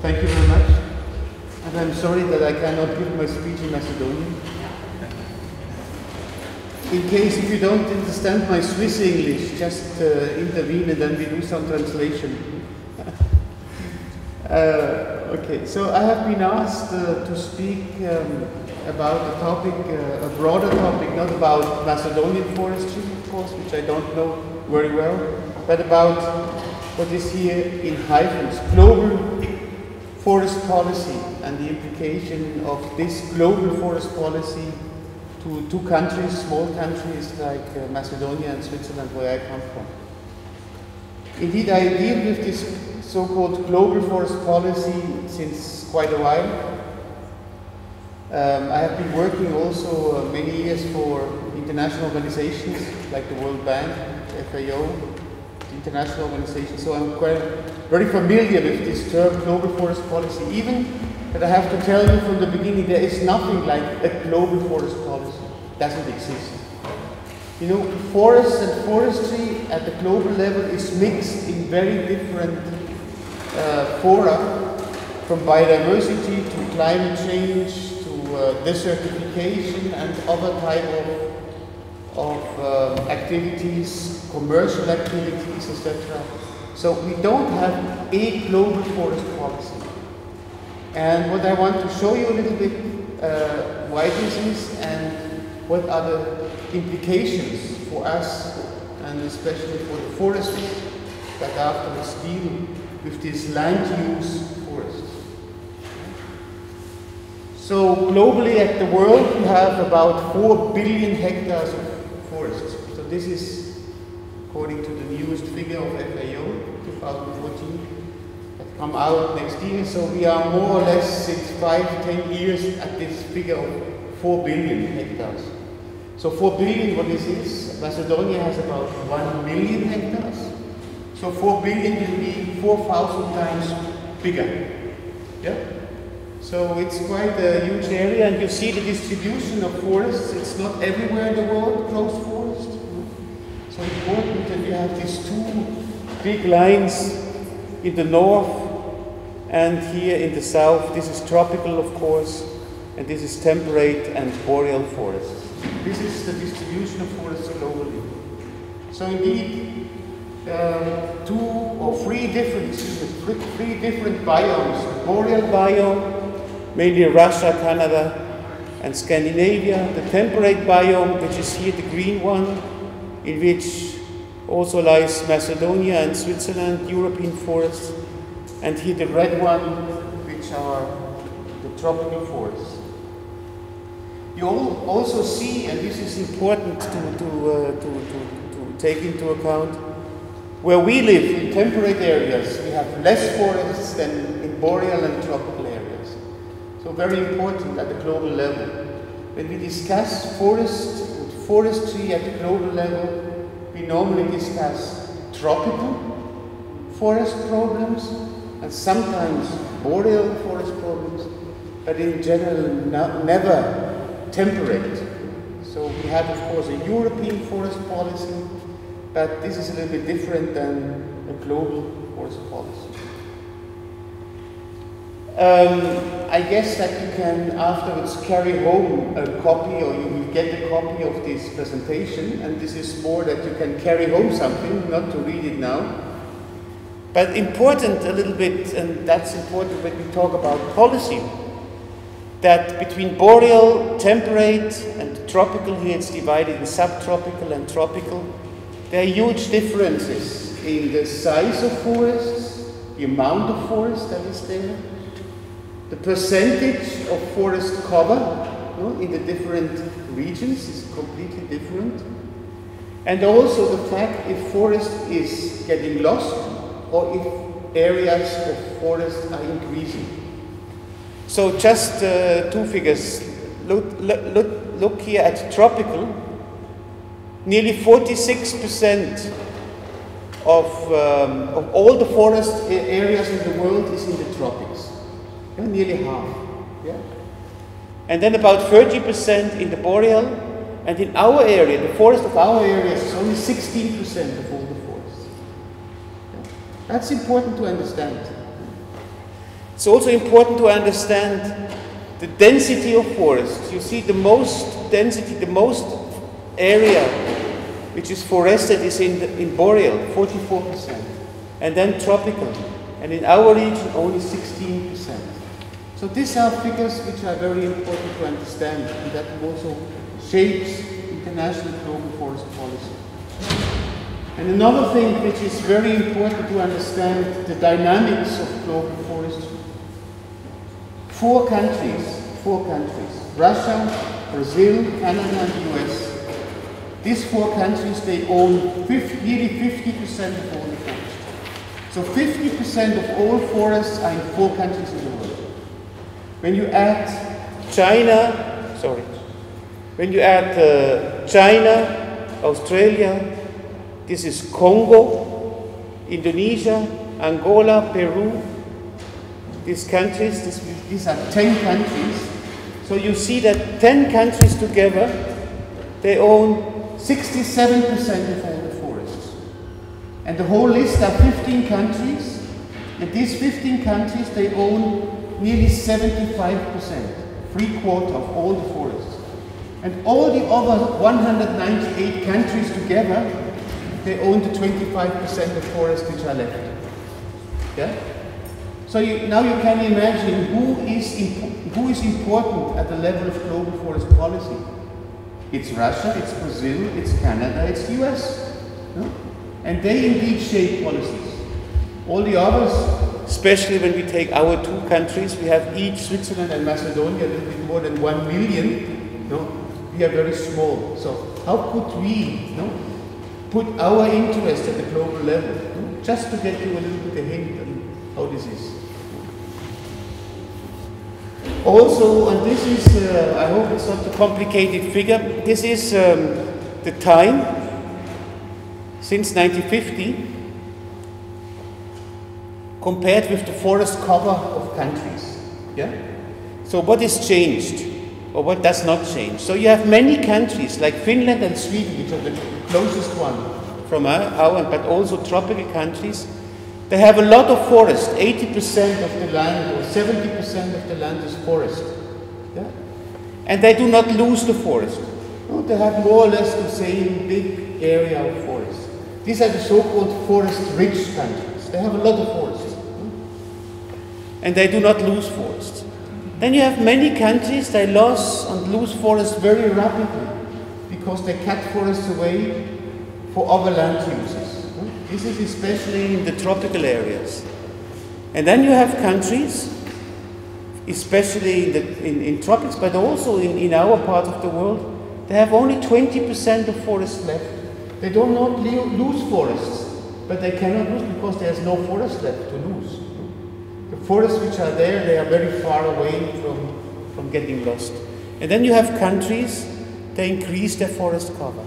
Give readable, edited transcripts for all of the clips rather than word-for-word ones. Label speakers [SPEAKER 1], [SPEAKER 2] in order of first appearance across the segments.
[SPEAKER 1] Thank you very much. And I'm sorry that I cannot give my speech in Macedonian. In case if you don't understand my Swiss English, just intervene and then we do some translation. Okay, so I have been asked to speak about a topic, a broader topic, not about Macedonian forestry, of course, which I don't know very well, but about what is here in hyphens, global forest policy and the implication of this global forest policy to two countries, small countries like Macedonia and Switzerland, where I come from. Indeed, I deal with this so-called global forest policy since quite a while. I have been working also many years for international organizations like the World Bank, FAO, international organizations, so I'm quite very familiar with this term global forest policy. Even that I have to tell you from the beginning, there is nothing like a global forest policy. It doesn't exist. You know, forests and forestry at the global level is mixed in very different fora, from biodiversity to climate change to desertification and other type of activities, commercial activities, etc. So we don't have a global forest policy. And what I want to show you a little bit why this is and what are the implications for us and especially for the forests that afterwards deal with this land use forests. So globally at the world we have about 4 billion hectares of forests. So this is according to the newest figure of FAO 2014 that come out next year. So we are more or less since 5-10 years at this figure of 4 billion hectares. So 4 billion, what is this? Macedonia has about 1 million hectares. So 4 billion will be 4,000 times bigger. Yeah? So it's quite a huge area, and you see the distribution of forests. It's not everywhere in the world close forest. So important that you have these two big lines in the north and here in the south. This is tropical, of course, and this is temperate and boreal forests. This is the distribution of forests globally. So indeed, two or three different biomes. The boreal biome, mainly Russia, Canada, and Scandinavia. The temperate biome, which is here the green one, in which also lies Macedonia and Switzerland, European forests. And here the red one, which are the tropical forests. You also see, and this is important to take into account, where we live in temperate areas, we have less forests than in boreal and tropical areas. So very important at the global level. When we discuss forestry at the global level, we normally discuss tropical forest problems and sometimes boreal forest problems, but in general never temperate. So we have, of course, a European forest policy, but this is a little bit different than a global forest policy. I guess that you can afterwards carry home a copy, or you will get a copy of this presentation, and this is more that you can carry home something, not to read it now. But important a little bit, and that's important when we talk about policy, that between boreal, temperate, and tropical, here it's divided in subtropical and tropical, there are huge differences in the size of forests, the amount of forest that is there, the percentage of forest cover in the different regions is completely different, and also the fact if forest is getting lost or if areas of forest are increasing. So just two figures. Look here at tropical. Nearly 46% of all the forest areas in the world is in the tropics. Yeah, nearly half. Yeah? And then about 30% in the boreal, and in our area, the forest of our area is only 16% of all the forests. Yeah? That's important to understand. It's also important to understand the density of forests. You see the most density, the most area which is forested is in boreal, 44%, and then tropical, and in our region only 16%. So these are figures which are very important to understand, and that also shapes international global forest policy. And another thing which is very important to understand the dynamics of global forestry. Four countries, Russia, Brazil, Canada, and the US. These four countries, they own nearly 50% of all the forests. So 50% of all forests are in four countries in the world. When you add China, Australia, this is Congo, Indonesia, Angola, Peru, these countries, these are 10 countries. So you see that 10 countries together, they own 67% of all the forests. And the whole list are 15 countries, and these 15 countries, they own nearly 75%, 3/4 of all the forests. And all the other 198 countries together, they own the 25% of forests which are left. Yeah? So now you can imagine who is important at the level of global forest policy. It's Russia, it's Brazil, it's Canada, it's the US. No? And they indeed shape policies. All the others, especially when we take our two countries, we have each, Switzerland and Macedonia, a little bit more than 1 million. No? We are very small. So how could we put our interest at the global level? Just to get you a little bit a hint on how this is. Also, and this is, I hope it's not a complicated figure, this is the time since 1950 compared with the forest cover of countries. Yeah? So what is changed or what does not change? So you have many countries like Finland and Sweden, which are the closest one from our, but also tropical countries. They have a lot of forest, 80% of the land or 70% of the land is forest. Yeah? And they do not lose the forest. No, they have more or less the same big area of forest. These are the so-called forest-rich countries. They have a lot of forest. And they do not lose forest. Then you have many countries, they lose forest very rapidly because they cut forests away for other land uses. This is especially in the tropical areas. And then you have countries, especially in tropics, but also in our part of the world, they have only 20% of forest left. They do not lose forests, but they cannot lose because there's no forest left to lose. The forests which are there, they are very far away from getting lost. And then you have countries, they increase their forest cover.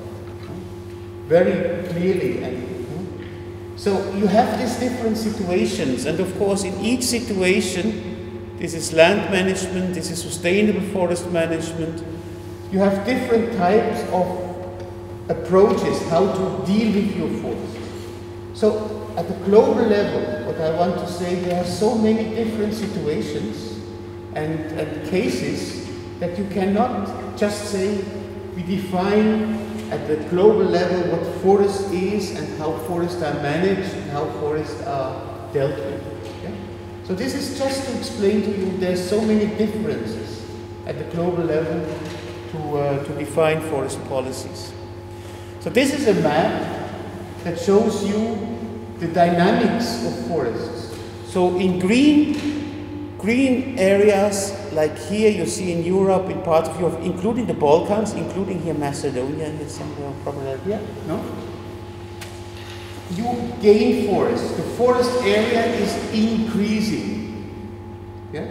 [SPEAKER 1] Very clearly. So you have these different situations, and of course in each situation, this is land management, this is sustainable forest management, you have different types of approaches how to deal with your forests. So at the global level, what I want to say, there are so many different situations and cases that you cannot just say we define at the global level what forest is and how forests are managed and how forests are dealt with. Okay? So this is just to explain to you there's so many differences at the global level to define forest policies. So this is a map that shows you the dynamics of forests. So in green areas, like here you see in Europe, in parts of Europe, including the Balkans, including here Macedonia, here somewhere, probably here, no? You gain forest. The forest area is increasing. Yeah?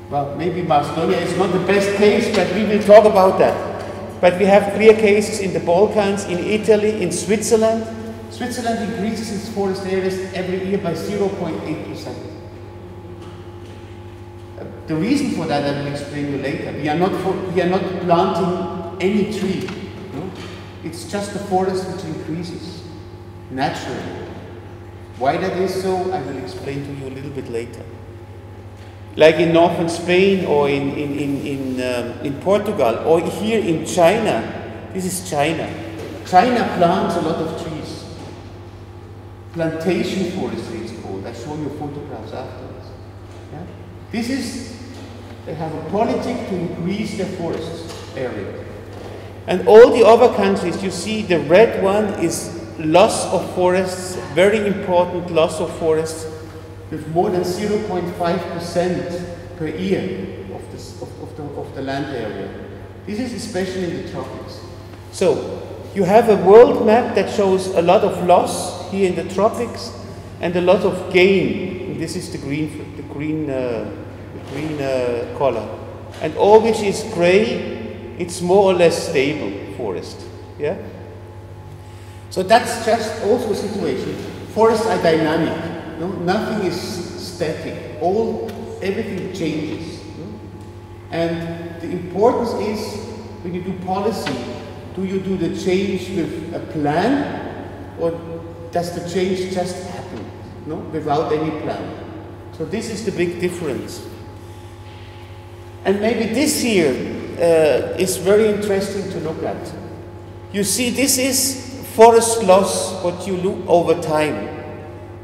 [SPEAKER 1] Well, maybe Macedonia is not the best case, but we will talk about that. But we have clear cases in the Balkans, in Italy, in Switzerland. Switzerland increases its forest areas every year by 0.8%. The reason for that I will explain you later. We are not planting any tree. No? It's just the forest which increases naturally. Why that is so, I will explain to you a little bit later. Like in northern Spain or in Portugal or here in China, this is China. China plants a lot of trees. Plantation forestry is called. I show you photographs afterwards. Yeah? This is, they have a policy to increase their forest area. And all the other countries, you see the red one is loss of forests, very important loss of forests, with more than 0.5% per year of the land area. This is especially in the tropics. So, you have a world map that shows a lot of loss here in the tropics and a lot of gain. And this is the green color. And all which is gray, it's more or less stable forest. Yeah? So that's just also a situation. Forests are dynamic. No? Nothing is static. Everything changes. No? And the importance is when you do policy, do you do the change with a plan, or does the change just happen, no? Without any plan? So this is the big difference. And maybe this here is very interesting to look at. You see, this is forest loss, what you look over time.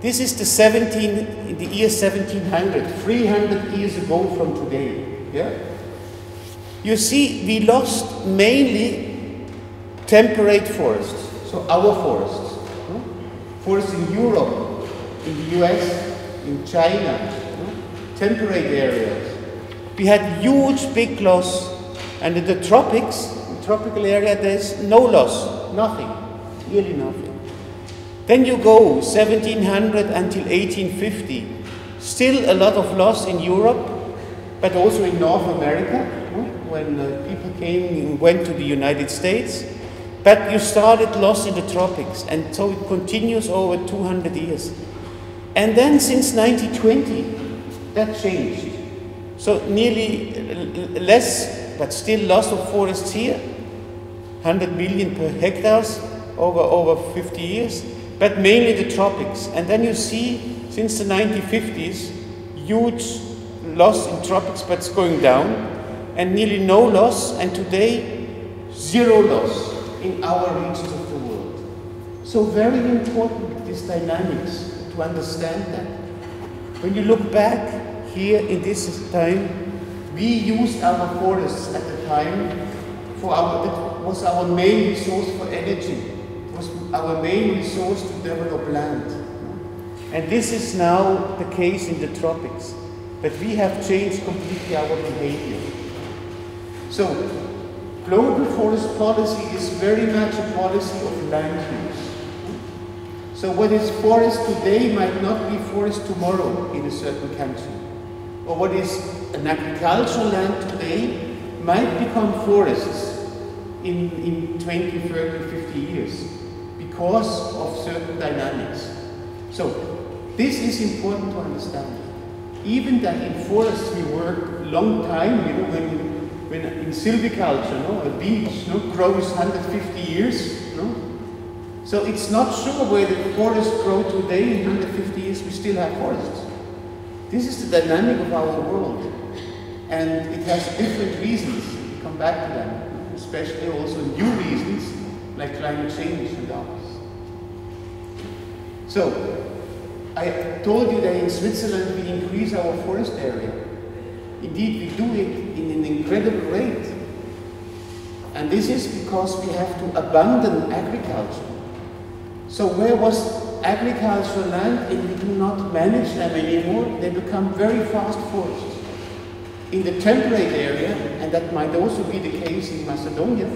[SPEAKER 1] This is in the year 1700, 300 years ago from today. Yeah? You see, we lost mainly temperate forests, so our forests. No? Forests in Europe, in the US, in China, no? Temperate areas. We had huge big loss, and in the tropics, in the tropical area, there's no loss, nothing, really nothing. Then you go 1700 until 1850, still a lot of loss in Europe, but also in North America, no? When people came and went to the United States. But you started loss in the tropics, and so it continues over 200 years. And then since 1920, that changed. So nearly less, but still loss of forests here, 100 million per hectares over 50 years, but mainly the tropics. And then you see, since the 1950s, huge loss in tropics, but it's going down, and nearly no loss, and today, zero loss in our regions of the world. So very important, these dynamics, to understand that. When you look back here in this time, we used our forests at the time it was our main resource for energy. It was our main resource to develop land. And this is now the case in the tropics. But we have changed completely our behavior. So, global forest policy is very much a policy of land use. So what is forest today might not be forest tomorrow in a certain country. Or what is an agricultural land today might become forests in 20, 30, 50 years because of certain dynamics. So this is important to understand. Even that in forests we work a long time, you know, when in silviculture, no, a beech grows 150 years. No? So it's not sure where the forests grow today. In 150 years we still have forests. This is the dynamic of our world. And it has different reasons. We come back to them, especially also new reasons like climate change and others. So, I told you that in Switzerland we increase our forest area. Indeed, we do it in an incredible rate. And this is because we have to abandon agriculture. So where was agricultural land and we do not manage them anymore, they become very fast forests. In the temperate area, and that might also be the case in Macedonia,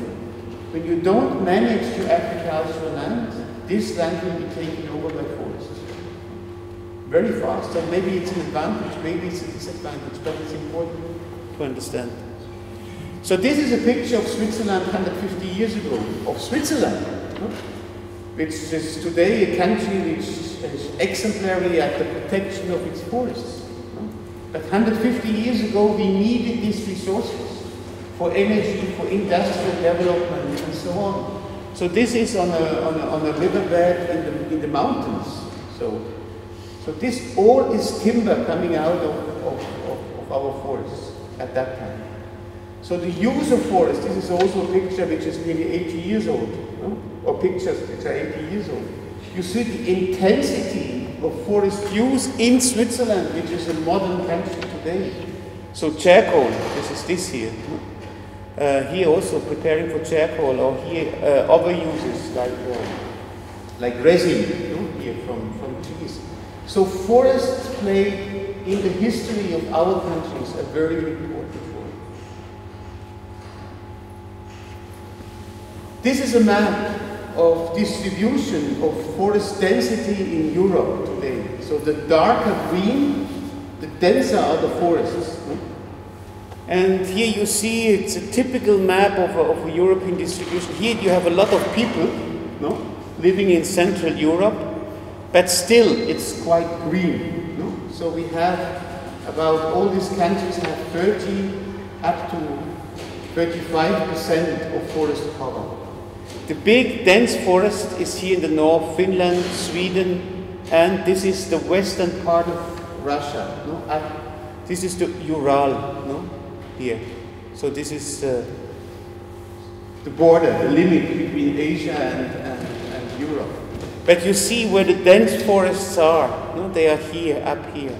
[SPEAKER 1] when you don't manage your agricultural land, this land will be taken over by forests. Very fast. So maybe it's an advantage, maybe it's a disadvantage, but it's important to understand. So this is a picture of Switzerland 150 years ago, of Switzerland, which is today a country which is exemplary at the protection of its forests. But 150 years ago we needed these resources for energy, for industrial development and so on. So this is on a riverbed in the mountains. So So this all is timber coming out of our forests at that time. So the use of forest, this is also a picture which is nearly 80 years old, no? Or pictures which are 80 years old. You see the intensity of forest use in Switzerland, which is a modern country today. So charcoal, this here. Here also preparing for charcoal, or here other uses like resin, here from trees. So forests play in the history of our countries a very important role. This is a map of distribution of forest density in Europe today. So the darker green, the denser are the forests. And here you see it's a typical map of a European distribution. Here you have a lot of people living in Central Europe, but still it's quite green. So we have about all these countries have 30 up to 35% of forest cover. The big dense forest is here in the north, Finland, Sweden, and this is the western part of Russia. This is the Ural, here. So this is the border, the limit between Asia and Europe. But you see where the dense forests are. They are here, up here.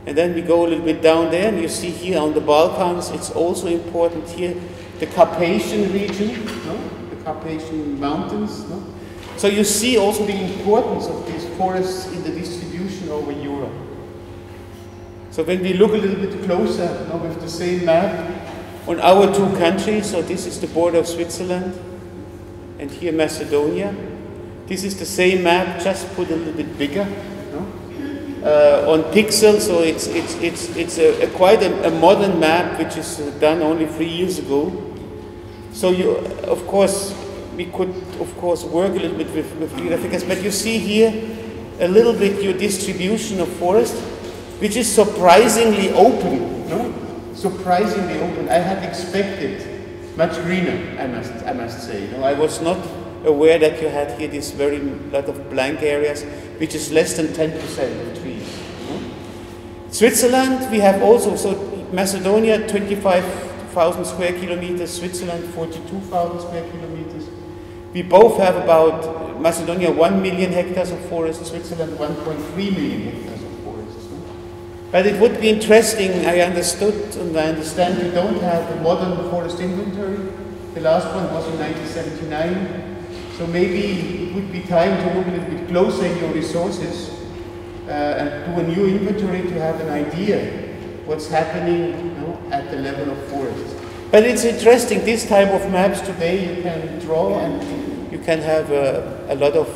[SPEAKER 1] And then we go a little bit down there, and you see here on the Balkans, it's also important here, the Carpathian region, the Carpathian Mountains. So you see also the importance of these forests in the distribution over Europe. So when we look a little bit closer with the same map on our two countries, so this is the border of Switzerland, and here Macedonia. This is the same map, just put a little bit bigger on pixels. So it's quite a modern map, which is done only 3 years ago. So of course we could work a little bit with graphics, but you see here a little bit your distribution of forest, which is surprisingly open. Surprisingly open. I had expected much greener, I must say. I was not aware that you had here this very lot of blank areas, which is less than 10% of trees. Switzerland, we have also, so Macedonia, 25,000 square kilometers, Switzerland, 42,000 square kilometers. We both have about, Macedonia, 1 million hectares of forest, Switzerland, 1.3 million hectares of forests. But it would be interesting, I understood and I understand you don't have a modern forest inventory. The last one was in 1979. So maybe it would be time to look a little bit closer in your resources and do a new inventory to have an idea what's happening at the level of forests. But it's interesting, this type of maps today you can draw and you can have a lot of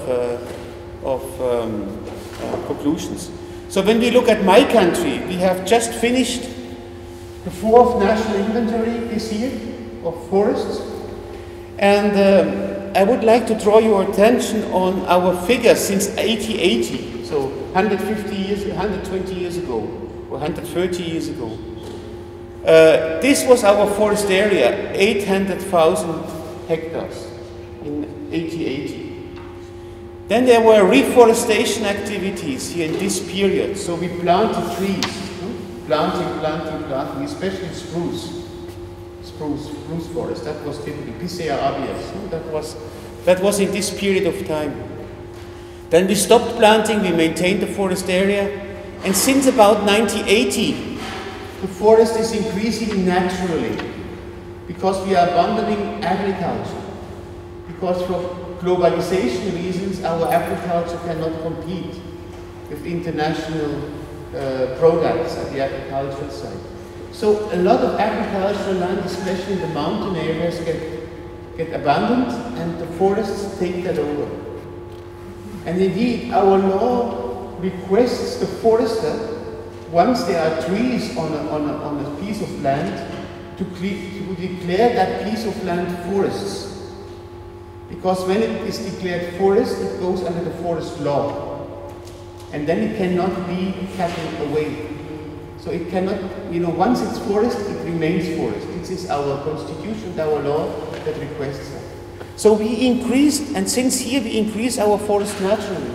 [SPEAKER 1] conclusions. So when we look at my country, we have just finished the 4th national inventory this year of forests. And I would like to draw your attention on our figures since 1880, so 150 years, 120 years ago, or 130 years ago. This was our forest area, 800,000 hectares in 1880. Then there were reforestation activities here in this period, so we planted trees, planting, especially spruce forest. That was typical, Picea abies. That was in this period of time. Then we stopped planting, we maintained the forest area, and since about 1980, the forest is increasing naturally because we are abandoning agriculture. Because for globalization reasons, our agriculture cannot compete with international products at the agricultural side. So a lot of agricultural land, especially in the mountain areas, get abandoned and the forests take that over. And indeed, our law requests the forester, once there are trees on a piece of land, to declare that piece of land forests. Because when it is declared forest, it goes under the forest law. And then it cannot be cut away. So it cannot, once it's forest, it remains forest. This is our constitution, our law that requests that. So we increased, and since here we increase our forest naturally.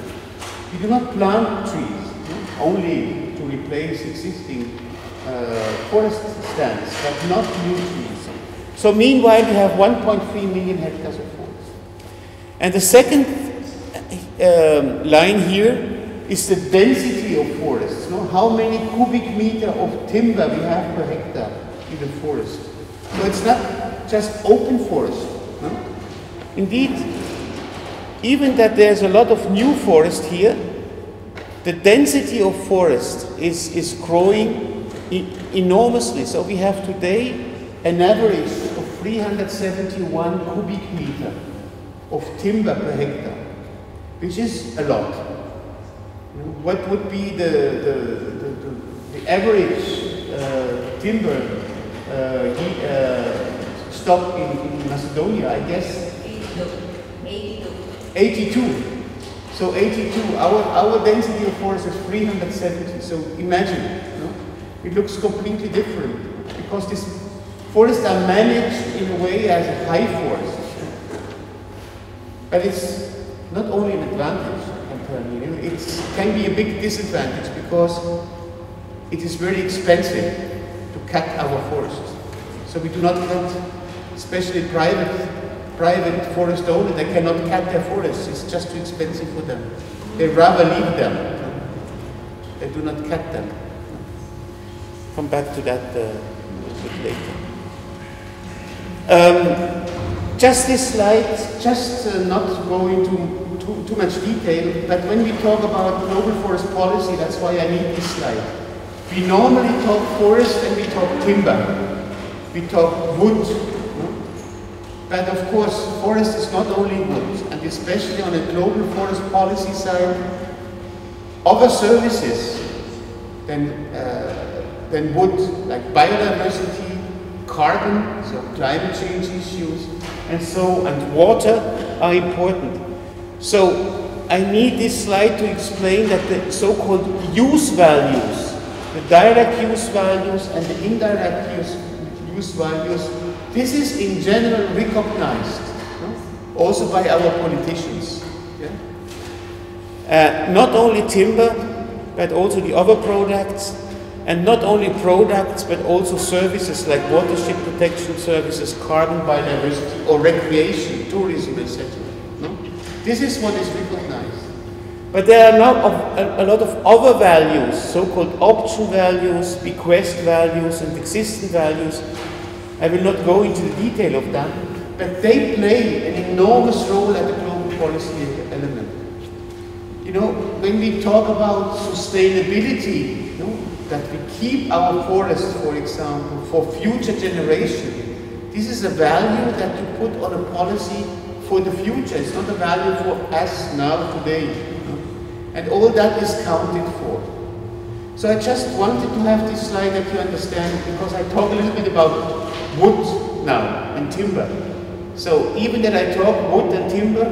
[SPEAKER 1] We do not plant trees. only to replace existing forest stands, but not new trees. So meanwhile, we have 1.3 million hectares of forest. And the second line here is the density of forests. No? How many cubic meter of timber we have per hectare in the forest. So it's not just open forest. No? Indeed, even that there's a lot of new forest here, the density of forest is growing enormously. So we have today an average of 371 cubic meter of timber per hectare, which is a lot. What would be the average timber stock in Macedonia? I guess 82. So 82. Our density of forest is 370. So imagine, it looks completely different because these forests are managed in a way as a high forest. But it's not only an advantage, I'm telling you. It can be a big disadvantage because it is very expensive to cut our forests. So we do not cut, especially private forest owners, they cannot cut their forests. It's just too expensive for them. They rather leave them. They do not cut them. Come back to that a bit later. Just this slide, not go into too much detail, but when we talk about global forest policy, that's why I need this slide. We normally talk forest and we talk timber. We talk wood. But of course, forest is not only wood, and especially on a global forest policy side, other services than wood, like biodiversity, carbon, so climate change issues, and water are important. So I need this slide to explain that the so-called use values, the direct use values and the indirect use values, this is in general recognized, also by our politicians. Yeah? Not only timber, but also the other products, and not only products, but also services like watershed protection services, carbon biodiversity, or recreation, tourism, etc. No? This is what is recognized. But there are now a lot of other values, so-called option values, bequest values, and existing values. I will not go into the detail of that, but they play an enormous role at the global policy element. You know, when we talk about sustainability, that we keep our forests, for example, for future generations, this is a value that you put on a policy for the future. It's not a value for us now, today. And all that is counted for. So I just wanted to have this slide that you understand, because I talk a little bit about wood now and timber. So even that I talk wood and timber,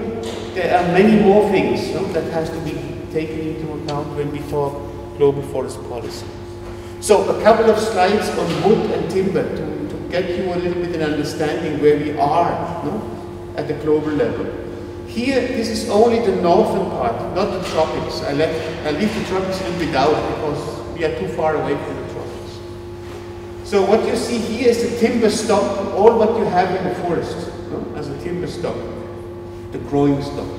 [SPEAKER 1] there are many more things that has to be taken into account when we talk global forest policy. So a couple of slides on wood and timber to get you a little bit an understanding where we are at the global level. Here, this is only the northern part, not the tropics. I leave the tropics a little bit out because we are too far away from the tropics. So what you see here is the timber stock, all what you have in the forest as a timber stock, the growing stock.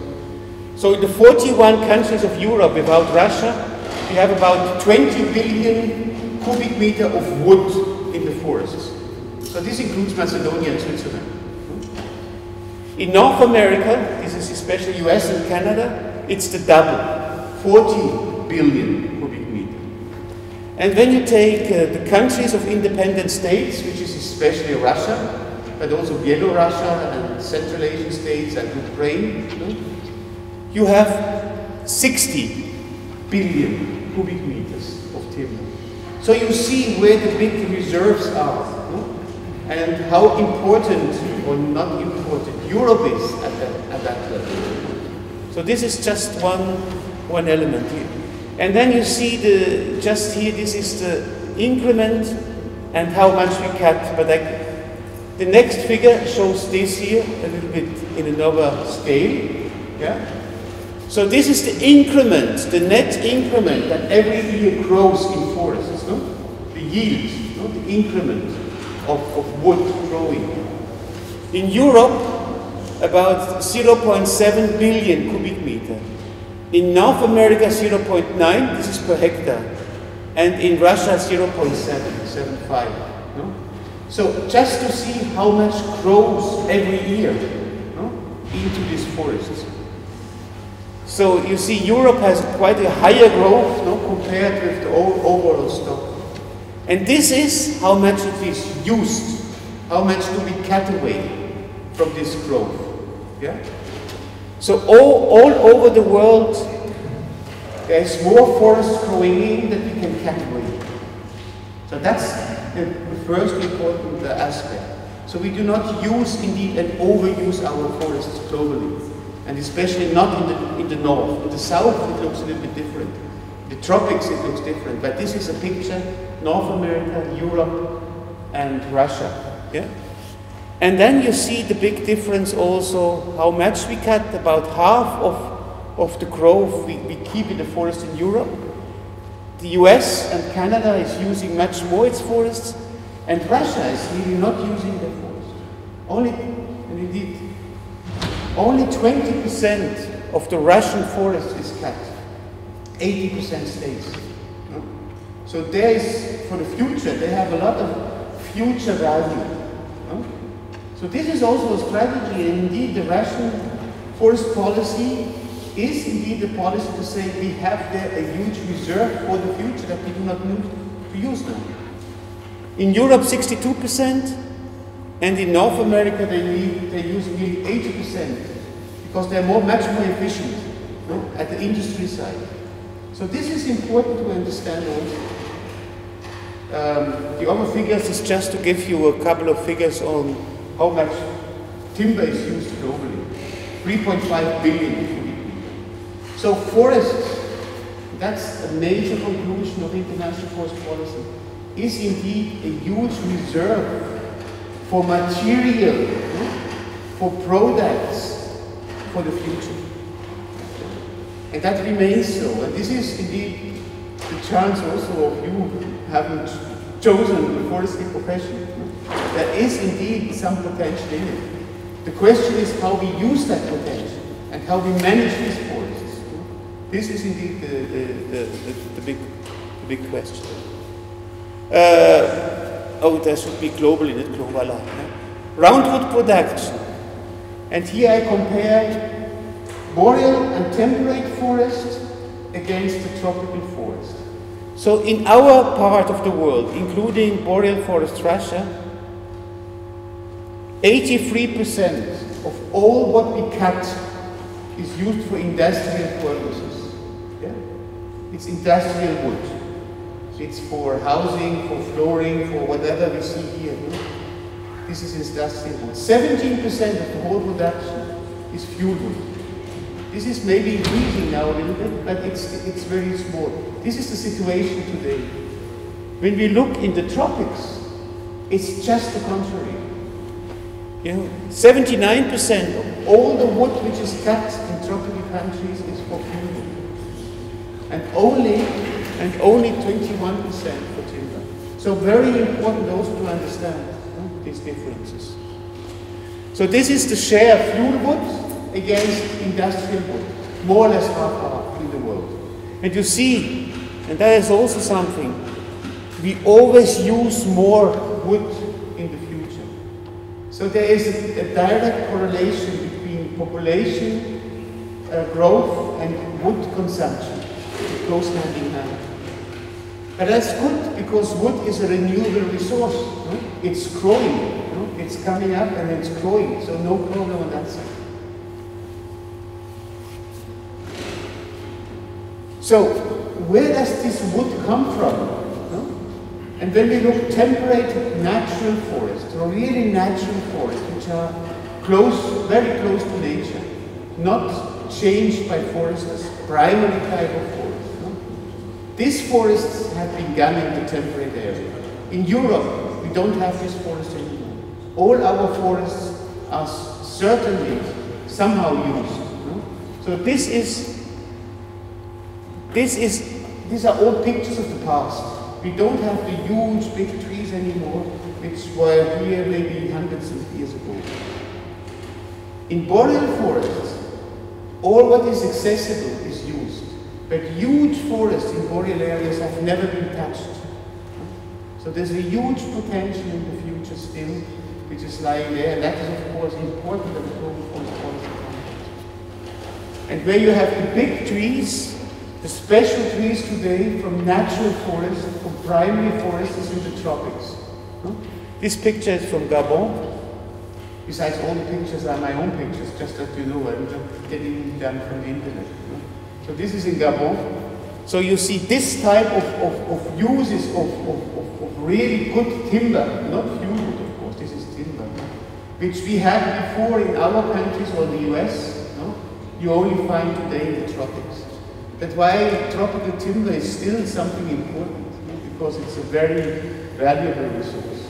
[SPEAKER 1] So in the 41 countries of Europe without Russia, we have about 20 billion cubic meter of wood in the forests. So this includes Macedonia and Switzerland. In North America, this is especially US and Canada, it's the double, 40 billion cubic meter. And when you take the countries of independent states, which is especially Russia, but also Belarus and Central Asian states and Ukraine, you have 60 billion cubic meters of timber. So you see where the big reserves are, and how important or not important Europe is at that level. So this is just one element here. And then you see just here, this is the increment and how much we cut. But the next figure shows this here a little bit in another scale. Yeah? So this is the increment, the net increment that every year grows in forests, no? The yield, no? The increment of wood growing. In Europe, about 0.7 billion cubic meter. In North America, 0.9, this is per hectare. And in Russia, 0.775. No? So just to see how much grows every year, no? Into these forests. So you see, Europe has quite a higher growth, no, compared with the overall stock. And this is how much it is used. How much do we cut away from this growth? Yeah? So all over the world, there is more forest growing in that we can cut away. So that's the first important aspect. So we do not use, indeed, and overuse our forests globally. And especially not in the north. In the south, it looks a little bit different. In the tropics, it looks different. But this is a picture, North America, Europe, and Russia. Yeah? And then you see the big difference also, how much we cut. About half of the growth we keep in the forest in Europe. The US and Canada is using much more its forests, and Russia is really not using their forest. Only 20% of the Russian forest is cut. 80% stays. No? So there is, for the future, they have a lot of future value. No? So this is also a strategy, and indeed the Russian forest policy is indeed a policy to say we have there a huge reserve for the future that we do not need to use now. In Europe, 62%, and in North America they use nearly 80% because they're much more efficient, no, at the industry side. So this is important to understand also. The other figures is just to give you a couple of figures on how much timber is used globally. 3.5 billion. So forests, that's a major conclusion of international forest policy, is indeed a huge reserve for material, for products, for the future. And that remains so. And this is indeed the chance also of you having chosen the forestry profession. There is indeed some potential in it. The question is how we use that potential and how we manage these forests. This is indeed the big question. There should be global in it, global. Roundwood production. And here I compare boreal and temperate forest against the tropical forest. So in our part of the world, including boreal forest Russia, 83% of all what we cut is used for industrial purposes. Yeah? It's industrial wood. So it's for housing, for flooring, for whatever we see here. This is industrial wood. 17% of the whole production is fuel wood. This is maybe increasing now a little bit, but it's very small. This is the situation today. When we look in the tropics, it's just the contrary. 79% of all the wood which is cut in tropical countries is for fuel wood. And only 21% for timber. So very important also to understand these differences. So this is the share of fuel wood against industrial wood, more or less half in the world. And you see, and that is also something, we always use more wood in the future. So there is a direct correlation between population growth and wood consumption. It goes hand in hand. But that's good because wood is a renewable resource. No? It's growing. No? It's coming up and it's growing. So no problem on that side. So where does this wood come from? No? And when we look temperate natural forests, or really natural forests, which are very close to nature, not changed by foresters, primary type of forest. These forests have been gone in the temperate area. In Europe, we don't have this forest anymore. All our forests are certainly somehow used. No? So this is These are all pictures of the past. We don't have the huge big trees anymore, which were here maybe hundreds of years ago. In boreal forests, all what is accessible is used, but huge forests in boreal areas have never been touched. So there's a huge potential in the future still, which is lying there, and that is of course important that the global forest policy context. And where you have the big trees, the special trees today from natural forests, from primary forests is in the tropics. This picture is from Gabon. Besides, all the pictures are my own pictures, just that you know, I'm not getting them from the internet. So this is in Gabon. So you see this type of uses of really good timber, not fuelwood of course, this is timber, which we had before in our countries or the US, you only find today in the tropics. That's why tropical timber is still something important, because it's a very valuable resource.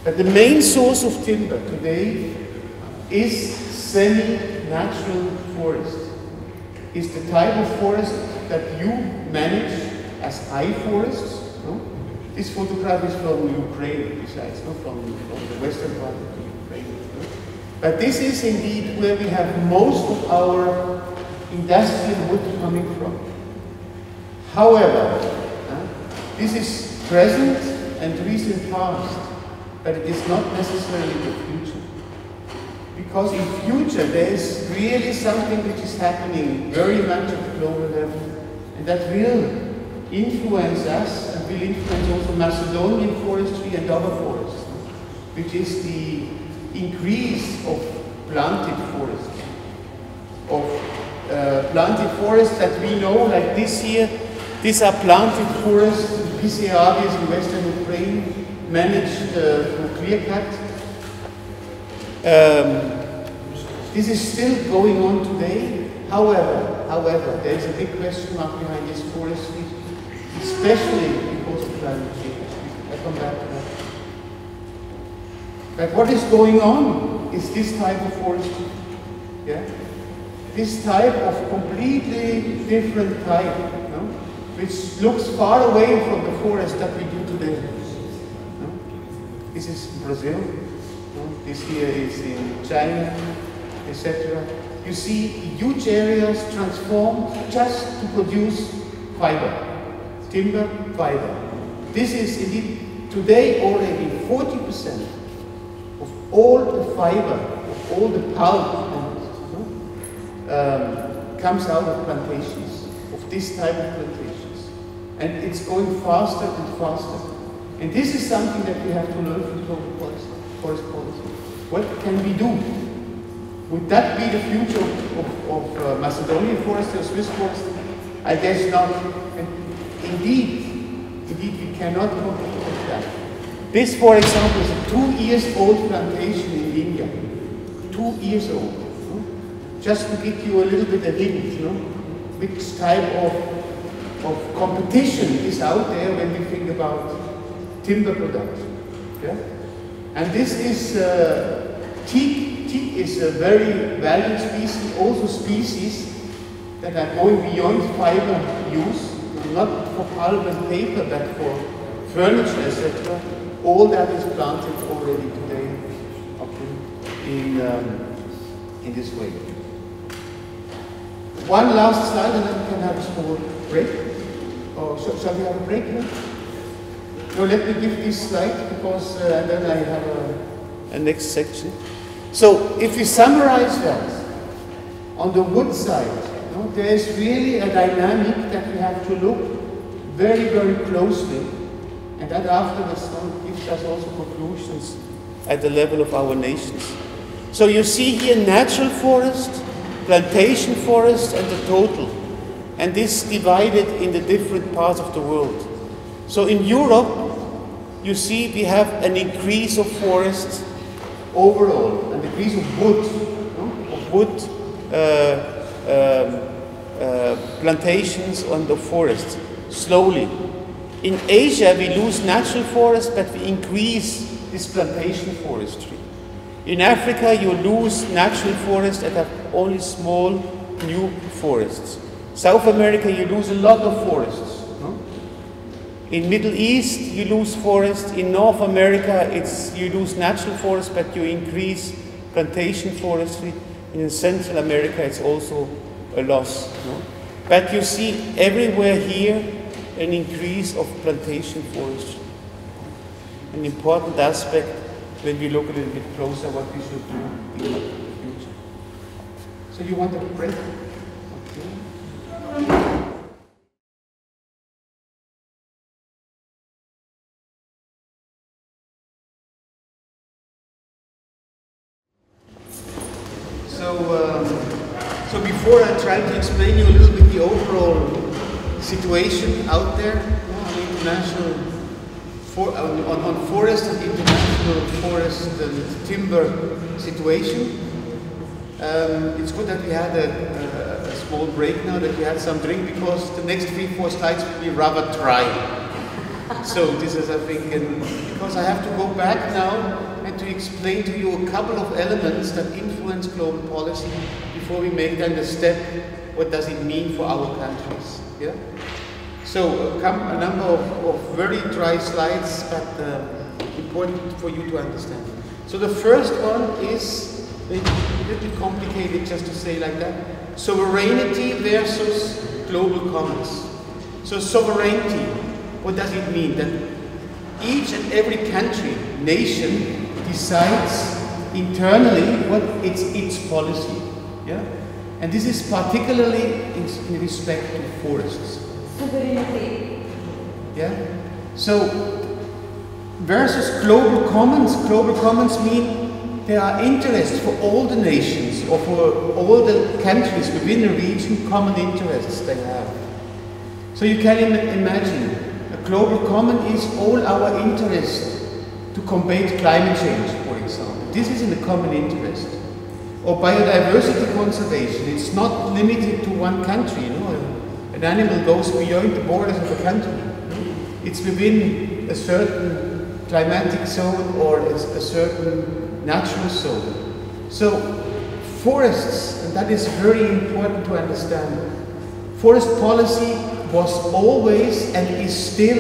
[SPEAKER 1] But the main source of timber today is semi-natural forest. It's the type of forest that you manage as high forests. This photograph is from Ukraine, besides, not from the western part of Ukraine. But this is indeed where we have most of our industrial wood coming from. However, this is present and recent past, but it is not necessarily the future. Because in future there is really something which is happening very much at the global level, and that will influence us and will influence also Macedonian forestry and other forests, which is the increase of planted forests. Planted forests that we know, like this here, these are planted forests in PCA areas in western Ukraine, managed through clear cut. This is still going on today. However, there is a big question mark behind this forestry, especially because of climate change. I come back to that. But what is going on is this type of forestry. Yeah? This type of completely different type, which looks far away from the forest that we do today. This is Brazil. This here is in China, etc. You see huge areas transformed just to produce fiber, timber, fiber. This is indeed today already 40% of all the fiber, of all the pulp comes out of plantations, of this type of plantations. And it's going faster and faster. And this is something that we have to learn from global forest policy. What can we do? Would that be the future of Macedonian forestry or Swiss forestry? I guess not. And indeed, we cannot compete with that. This, for example, is a 2-year-old plantation in India. 2 years old. Just to give you a little bit of hint, which type of competition is out there when we think about timber production. Yeah? And this is teak. Teak is a very valued species, also species that are going beyond fiber use, not for pulp and paper, but for furniture, etc. All that is planted already today in this way. One last slide and then we can have a small break. Or shall we have a break here? No, let me give this slide because and then I have a next section. So if we summarize that, on the wood side, there is really a dynamic that we have to look very, very closely, and that afterwards gives us also conclusions at the level of our nations. So you see here natural forest, plantation forest, and the total, and this divided in the different parts of the world. So in Europe, you see we have an increase of forests overall, an increase of wood, plantations on the forest, slowly. In Asia, we lose natural forests, but we increase this plantation forestry. In Africa, you lose natural forests and have only small new forests. South America, you lose a lot of forests. No? In Middle East, you lose forests. In North America, you lose natural forests, but you increase plantation forestry. In Central America, it's also a loss. No? But you see everywhere here an increase of plantation forestry. An important aspect when we look a little bit closer what we should do in the future. So you want a break? Okay. So before I try to explain you a little bit the overall situation out there on international on forest and international forest and timber situation, it's good that we had a small break now, that we had some drink, because the next 3-4 slides will be rather dry. So this is, I think, because I have to go back now and to explain to you a couple of elements that influence global policy before we make then the step, what does it mean for our countries. Yeah? So a number of very dry slides, but important for you to understand. So the first one is a little bit complicated just to say like that. Sovereignty versus global commons. So sovereignty, what does it mean? That each and every country, nation, decides internally what its policy. Yeah? And this is particularly in respect to forests.
[SPEAKER 2] Sovereignty.
[SPEAKER 1] Yeah? So, versus global commons mean there are interests for all the nations or for all the countries within a region, common interests they have. So you can imagine, a global common is all our interest to combat climate change, for example. This is in the common interest. Or biodiversity conservation, it's not limited to one country, you know. An animal goes beyond the borders of a country. It's within a certain climatic zone or a certain natural zone. So forests, and that is very important to understand, forest policy was always and is still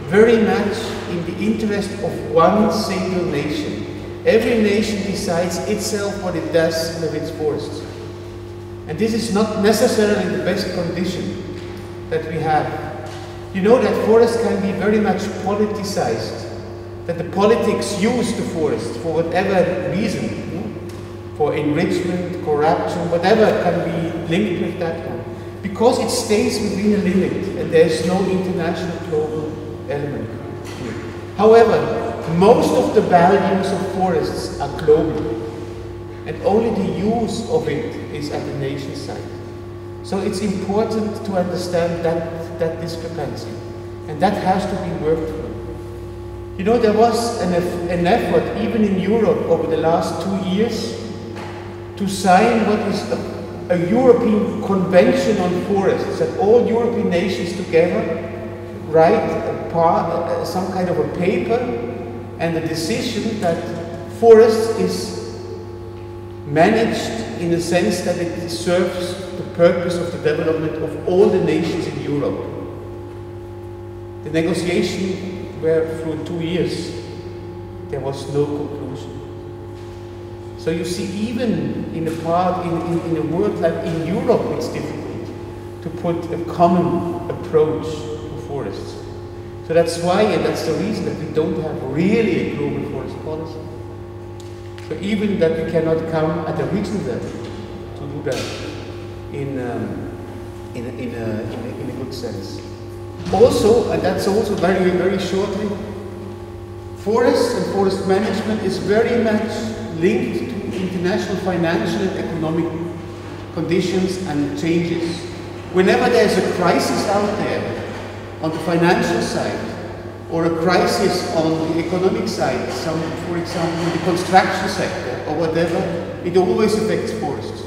[SPEAKER 1] very much in the interest of one single nation. Every nation decides itself what it does with its forests. And this is not necessarily the best condition that we have. You know that forests can be very much politicized, that the politics use the forest for whatever reason, you know? For enrichment, corruption, whatever can be linked with that one. Because it stays within a limit and there is no international global element. However, most of the values of forests are global, and only the use of it is at the nation side. So it's important to understand that discrepancy, and that has to be worked on. You know, there was an effort, even in Europe over the last 2 years, to sign what is a European Convention on Forests, that all European nations together write some kind of a paper and a decision that forests is managed in a sense that it serves the purpose of the development of all the nations in Europe. The negotiations were through 2 years. There was no conclusion. So you see, even in a world like in Europe, it's difficult to put a common approach to forests. So that's why, and that's the reason that we don't have really a global forest policy. So even that we cannot come at a regional level to do that in a good sense. Also, and that's also very, very shortly, forests and forest management is very much linked to international financial and economic conditions and changes. Whenever there's a crisis out there, on the financial side, or a crisis on the economic side, for example, in the construction sector or whatever, it always affects forests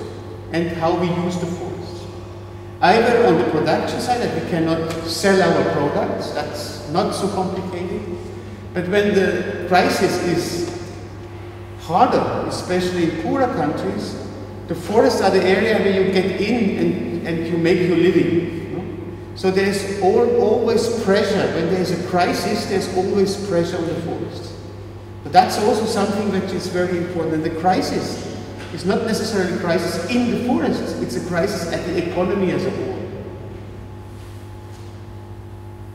[SPEAKER 1] and how we use the forests. Either on the production side, that we cannot sell our products, that's not so complicated, but when the crisis is harder, especially in poorer countries, The forests are the area where you get in and you make your living. So there's always pressure. When there's a crisis, there's always pressure on the forest. But that's also something which is very important. And the crisis is not necessarily a crisis in the forests, it's a crisis at the economy as a whole.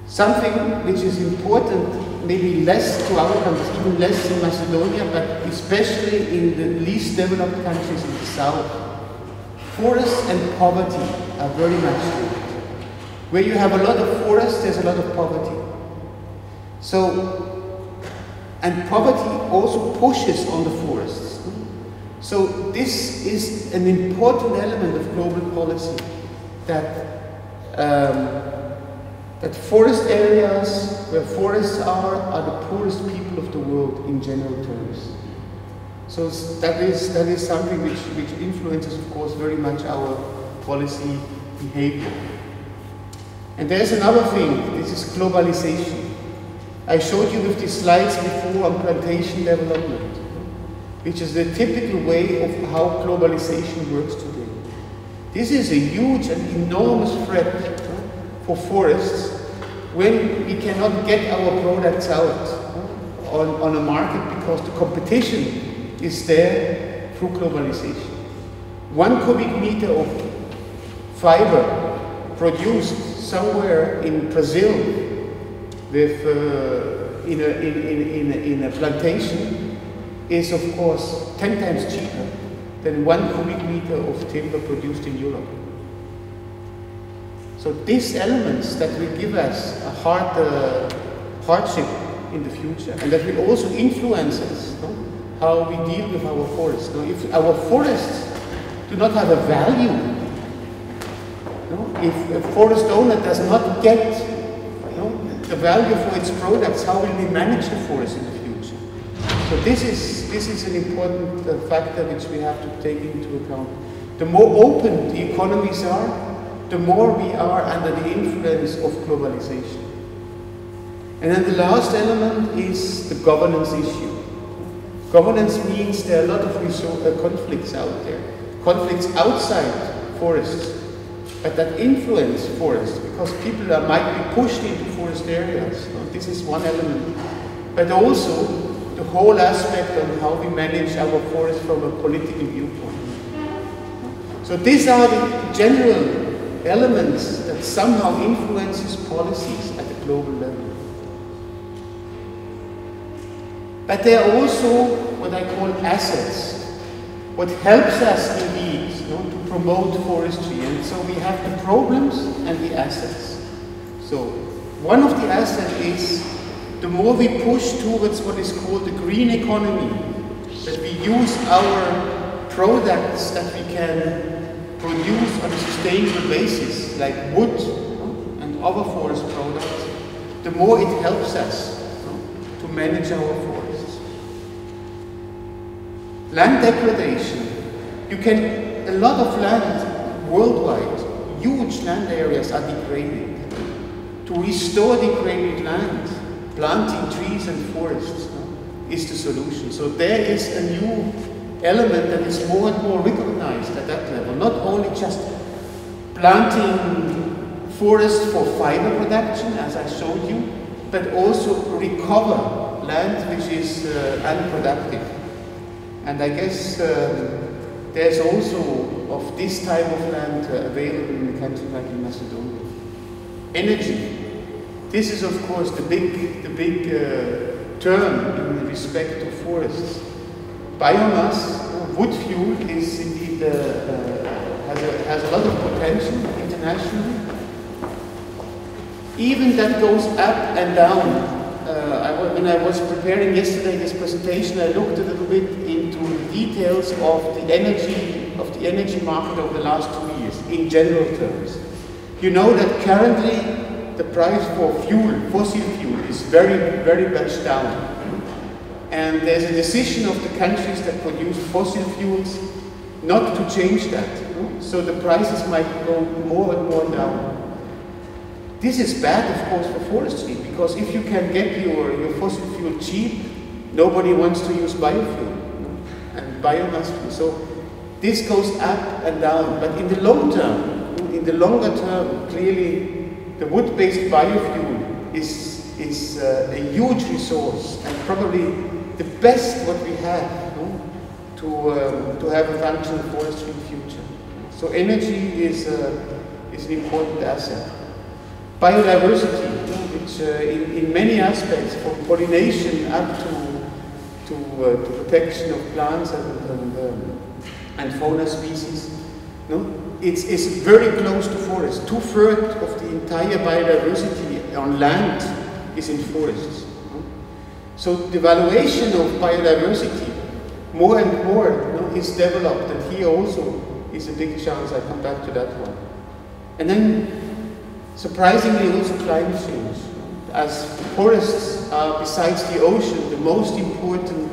[SPEAKER 1] Something which is important, maybe less to our countries, even less in Macedonia, but especially in the least developed countries in the south. Forests and poverty are very much linked. Where you have a lot of forests, there's a lot of poverty. And poverty also pushes on the forests. So this is an important element of global policy, that forest areas where forests are the poorest people of the world in general terms. So that is something which influences, of course, very much our policy behavior. And there's another thing, this is globalization. I showed you with these slides before on plantation development, which is the typical way of how globalization works today. This is a huge and enormous threat for forests when we cannot get our products out on a market because the competition is there through globalization. 1 cubic meter of fiber produced somewhere in Brazil with in a plantation is of course 10 times cheaper than 1 cubic meter of timber produced in Europe. So these elements that will give us a hardship in the future, and that will also influence us, how we deal with our forests. If our forests do not have a value, if a forest owner does not get the value for its products, how will we manage the forest in the future? So this is an important factor which we have to take into account. The more open the economies are, the more we are under the influence of globalization. And then the last element is the governance issue. Governance means there are a lot of conflicts out there. Conflicts outside forests, but that influence forests, because people might be pushed into forest areas. This is one element. But also the whole aspect on how we manage our forests from a political viewpoint. So these are the general elements that somehow influences policies at a global level. But they are also what I call assets, what helps us indeed to promote forestry. And so we have the problems and the assets. So one of the assets is the more we push towards what is called the green economy, that we use our products that we can produce on a sustainable basis, like wood and other forest products, the more it helps us to manage our forests. Land degradation. A lot of land worldwide, huge land areas are degraded. To restore degraded land, planting trees and forests is the solution. So there is a new element that is more and more recognized at that level. Not only just planting forests for fiber production, as I showed you, but also recover land which is unproductive. And I guess there's also of this type of land available in a country like in Macedonia. Energy. This is of course the big term in respect to forests. Biomass, wood fuel, is indeed has a lot of potential internationally. Even that goes up and down. When I was preparing yesterday this presentation, I looked a little bit into the details of the energy market over the last 2 years, in general terms. You know that currently the price for fossil fuel, is very, very much down. And there's a decision of the countries that produce fossil fuels not to change that. So the prices might go more and more down. This is bad, of course, for forestry, because if you can get your fossil fuel cheap, nobody wants to use biofuel and biomass fuel. So This goes up and down, but in the long term, in the longer term, clearly the wood-based biofuel is a huge resource and probably the best what we have to have a functional forestry in the future. So energy is an important asset. Biodiversity, which in many aspects, from pollination up to protection of plants and fauna species, it's very close to forest. 2/3 of the entire biodiversity on land is in forests. So the valuation of biodiversity more and more is developed, and here also is a big chance. I'll come back to that one. And then, surprisingly, also climate change. As forests are, besides the ocean, the most important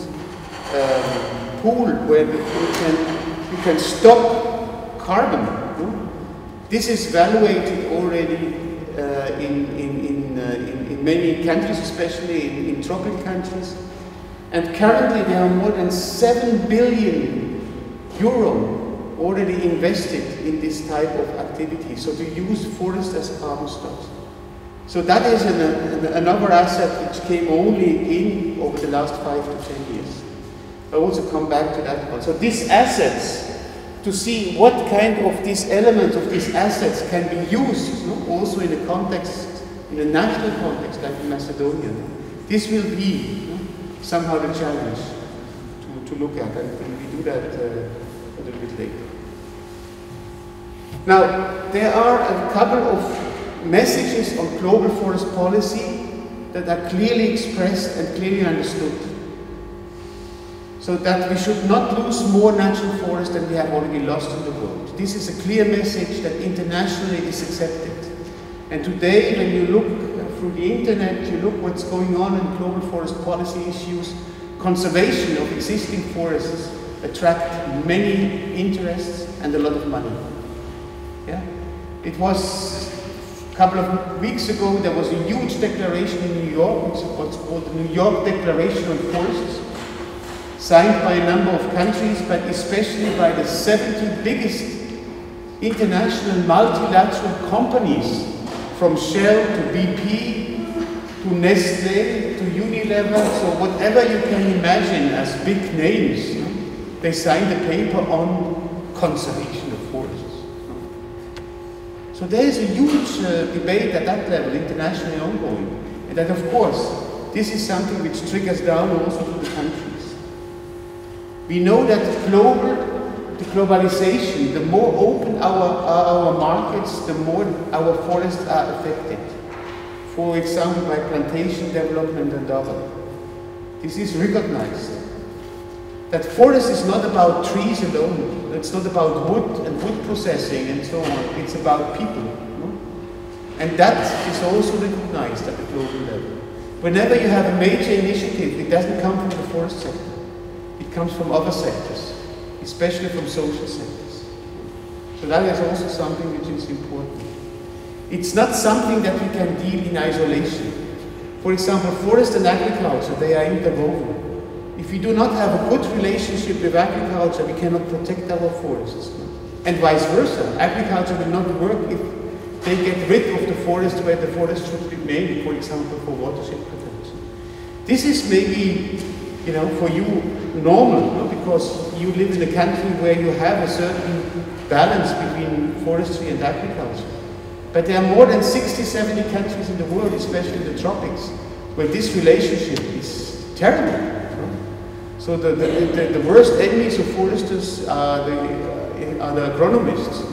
[SPEAKER 1] pool where you can stop carbon. This is evaluated already in many countries, especially in tropical countries. And currently there are more than 7 billion euro already invested in this type of activity. So to use forest as carbon stocks. So that is another asset which came only in over the last 5 to 10 years. I'll also come back to that one. So these assets, to see what kind of these elements of these assets can be used also in a context, in a national context like in Macedonia. This will be somehow the challenge to look at, and we do that a little bit later. Now, there are a couple of messages on global forest policy that are clearly expressed and clearly understood. So that we should not lose more natural forest than we have already lost in the world. This is a clear message that internationally is accepted. And today, when you look through the internet, you look what's going on in global forest policy issues, conservation of existing forests attract many interests and a lot of money. Yeah? It was a couple of weeks ago, there was a huge declaration in New York, which is what's called the New York Declaration on Forests, signed by a number of countries, but especially by the 70 biggest international multilateral companies, from Shell to BP, to Nestlé, to Unilever, so whatever you can imagine as big names, they signed a paper on conservation of forests. So there is a huge debate at that level, internationally ongoing, and that of course, this is something which triggers down also to the countries. We know that the globalization, the more open our markets, the more our forests are affected. For example, by plantation development and other. This is recognized. That forest is not about trees alone. It's not about wood and wood processing and so on. It's about people. And that is also recognized at the global level. Whenever you have a major initiative, it doesn't come from the forest sector. It comes from other sectors, especially from social sectors. So that is also something which is important. It's not something that we can deal in isolation. For example, forest and agriculture, they are interwoven. If we do not have a good relationship with agriculture, we cannot protect our forests. And vice versa. Agriculture will not work if they get rid of the forest where the forest should remain, for example, for watershed protection. This is maybe, for you normal, because you live in a country where you have a certain balance between forestry and agriculture. But there are more than 60, 70 countries in the world, especially in the tropics, where this relationship is terrible. So the worst enemies of foresters are the agronomists.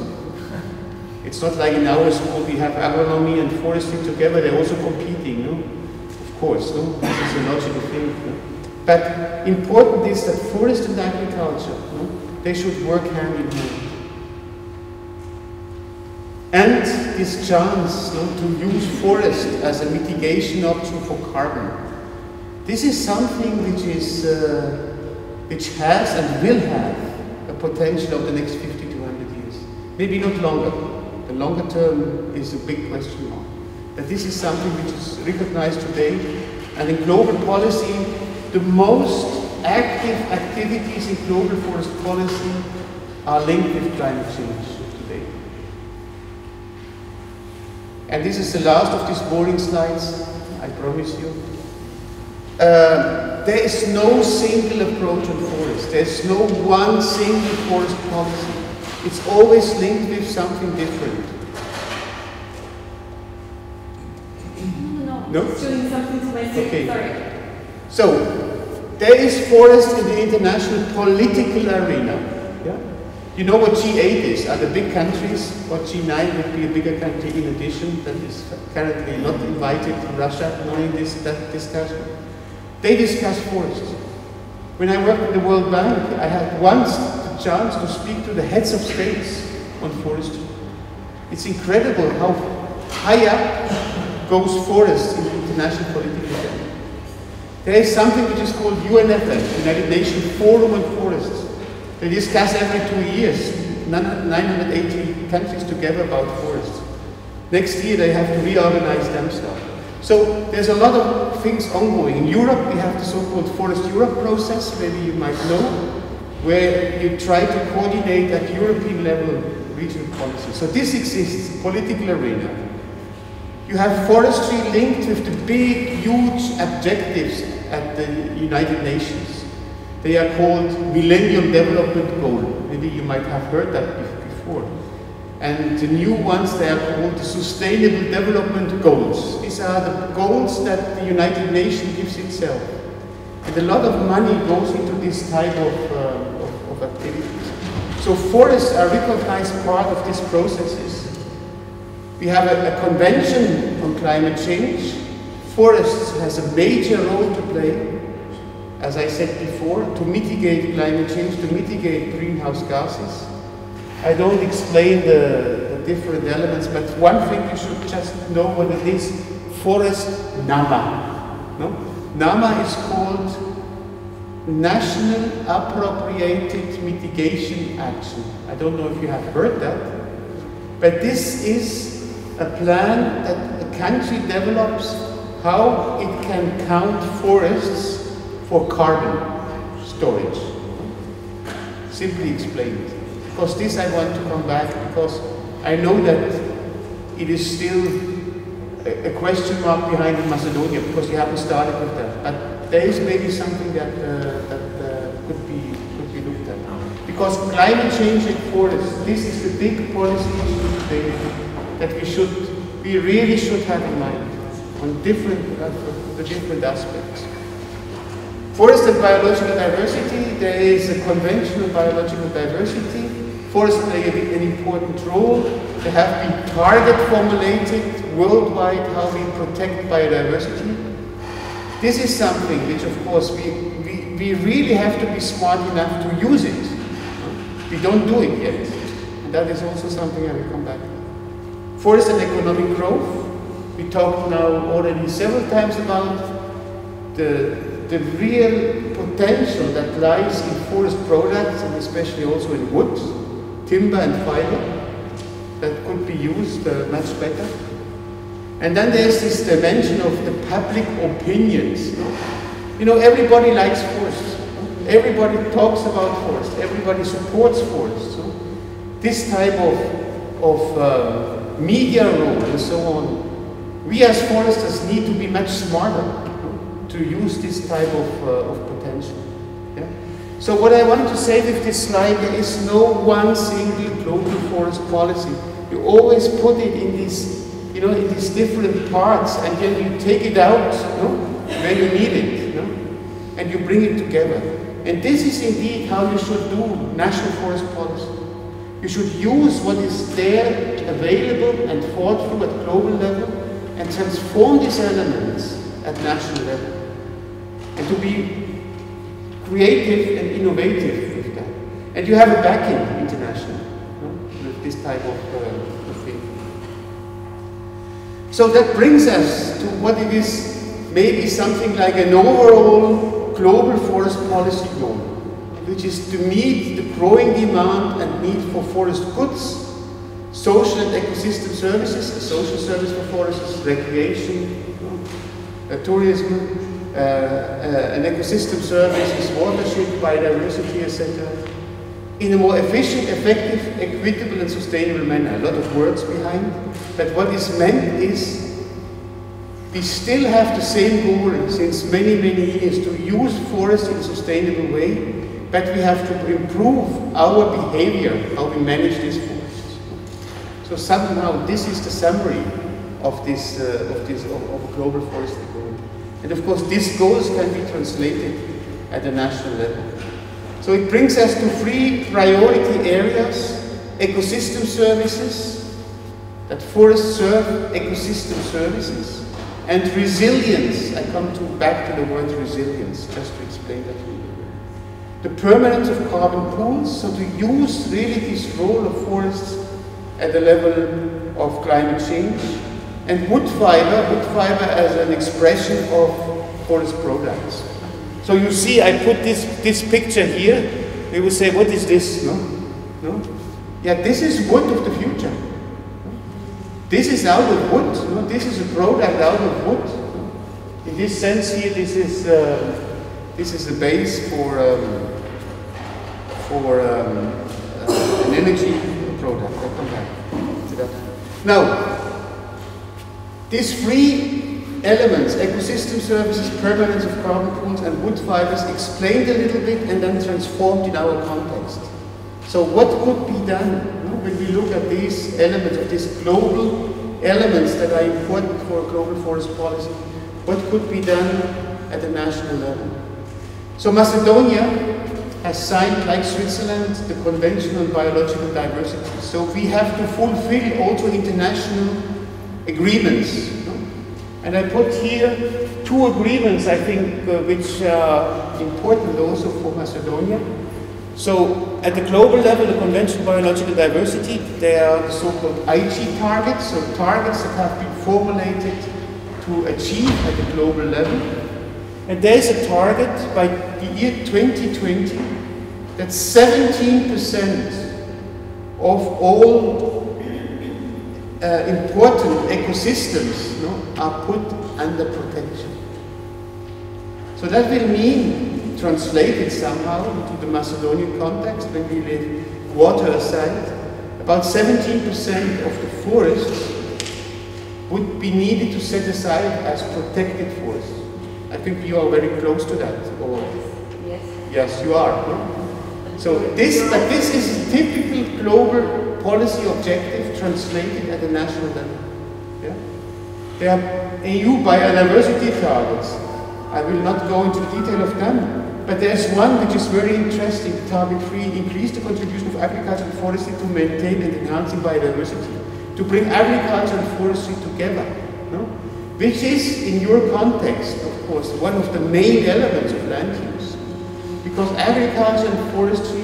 [SPEAKER 1] It's not like in our school we have agronomy and forestry together, they're also competing, Of course, This is a logical thing. But important is that forest and agriculture, they should work hand in hand. And this chance to use forest as a mitigation option for carbon. This is something which has and will have a potential of the next 50 to 100 years. Maybe not longer. The longer term is a big question mark. But this is something which is recognized today. And in global policy, the most active activities in global forest policy are linked with climate change today. And this is the last of these boring slides, I promise you. There is no single approach on forests. There's no one single forest policy. It's always linked with something different. No?
[SPEAKER 2] It's doing something to my suit.
[SPEAKER 1] Okay.
[SPEAKER 2] Sorry.
[SPEAKER 1] So, there is forest in the international political arena. Yeah? You know what G8 is, are the big countries, what G9 would be a bigger country in addition, that is currently not invited to Russia knowing that discussion. They discuss forests. When I worked at the World Bank, I had once the chance to speak to the heads of states on forestry. It's incredible how high up goes forests in the international political agenda. There is something which is called UNFF, United Nations Forum on Forests. They discuss every 2 years, 980 countries together about forests. Next year they have to reorganize themselves. So there's a lot of things ongoing. In Europe we have the so-called Forest Europe process, maybe you might know, where you try to coordinate at European level regional policy. So this exists, political arena. You have forestry linked with the big, huge objectives at the United Nations. They are called Millennium Development Goals. Maybe you might have heard that before. And the new ones, they are called the Sustainable Development Goals. These are the goals that the United Nations gives itself. And a lot of money goes into this type of activities. So forests are a recognized part of these processes. We have a convention on climate change. Forests has a major role to play, as I said before, to mitigate climate change, to mitigate greenhouse gases. I don't explain the different elements, but one thing you should just know what it is. Forest NAMA. No? NAMA is called National Appropriated Mitigation Action. I don't know if you have heard that, but this is a plan that a country develops how it can count forests for carbon storage. Simply explained. Because this I want to come back, because I know that it is still a question mark behind Macedonia, because you haven't started with that. But there is maybe something that could be looked at. Because climate change and forests, this is the big policy issue today that we really should have in mind on the different aspects. Forest and biological diversity, there is a convention on biological diversity. Forests play an important role. There have been targets formulated worldwide how we protect biodiversity. This is something which, of course, we really have to be smart enough to use it. We don't do it yet. And that is also something I will come back to. Forest and economic growth. We talked now already several times about the real potential that lies in forest products, and especially also in wood, timber and fiber, that could be used much better. And then there's this dimension of the public opinions. You know, everybody likes forests. Everybody talks about forests. Everybody supports forests. So this type of media role and so on, we as foresters need to be much smarter to use this type of potential. Yeah? So what I want to say with this slide, there is no one single global forest policy. You always put it in these, you know, in these different parts, and then you take it out, you know, where you need it, you know, and you bring it together. And this is indeed how you should do national forest policy. You should use what is there, available and thought through at global level, and transform these elements at national level. And to be creative and innovative with that. And you have a backing international, you know, with this type of thing. So that brings us to what it is, maybe something like an overall global forest policy goal, which is to meet the growing demand and need for forest goods, social and ecosystem services, a social service for forests, recreation, tourism, an ecosystem service is watershed, biodiversity, etc. in a more efficient, effective, equitable and sustainable manner. A lot of words behind, but what is meant is we still have the same goal since many, many years to use forests in a sustainable way, but we have to improve our behavior, how we manage these forests. So somehow this is the summary of a global forestry goal. And of course these goals can be translated at the national level. So it brings us to 3 priority areas: ecosystem services, that forests serve ecosystem services, and resilience. I come back to the word resilience, just to explain that to you. The permanence of carbon pools, so to use really this role of forests at the level of climate change, and wood fiber as an expression of forest products. So you see, I put this picture here. You will say, what is this? No? Yeah, this is wood of the future. This is out of wood. No? This is a product out of wood. In this sense here, this is a base for an energy product. I'll come back to that. Now, these 3 elements, ecosystem services, permanence of carbon pools, and wood fibers, explained a little bit and then transformed in our context. So what could be done when we look at these elements, of these global elements that are important for a global forest policy? What could be done at the national level? So Macedonia has signed, like Switzerland, the Convention on Biological Diversity. So we have to fulfill also international agreements. And I put here 2 agreements, I think, which are important also for Macedonia. So at the global level, the Convention on Biological Diversity, they are the so-called IG targets, so targets that have been formulated to achieve at the global level. And there is a target by the year 2020 that 17% of all important ecosystems are put under protection. So that will mean, translated somehow into the Macedonian context, when we leave water aside, about 17% of the forests would be needed to set aside as protected forests. I think you are very close to that, or
[SPEAKER 2] yes,
[SPEAKER 1] yes, you are. No? So this is a typical global policy objective translated at the national level. Yeah? There are EU biodiversity targets. I will not go into detail of them, but there's one which is very interesting, target 3, increase the contribution of agriculture and forestry to maintain and enhancing biodiversity, to bring agriculture and forestry together, no? Which is, in your context, of course, one of the main elements of land use, because agriculture and forestry,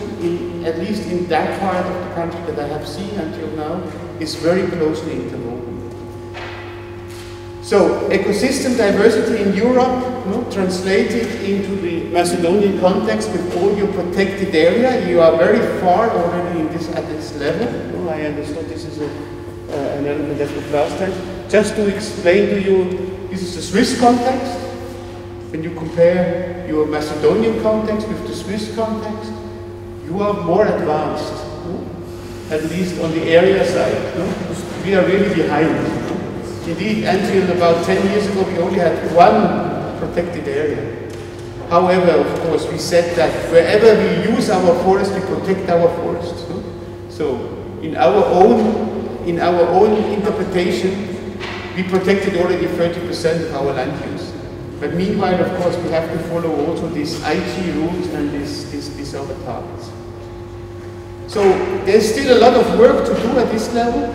[SPEAKER 1] at least in that part of the country that I have seen until now, is very closely interwoven. So, ecosystem diversity in Europe, translated into the Macedonian context with all your protected area, you are very far already at this level. I understood this is an element that was last time. Just to explain to you, this is the Swiss context. When you compare your Macedonian context with the Swiss context, you are more advanced, at least on the area side. We are really behind. Indeed, until about 10 years ago, we only had 1 protected area. However, of course, we said that wherever we use our forest, we protect our forests. So, in our own interpretation, we protected already 30% of our land use. But meanwhile, of course, we have to follow also these IG rules and these other targets. So there's still a lot of work to do at this level.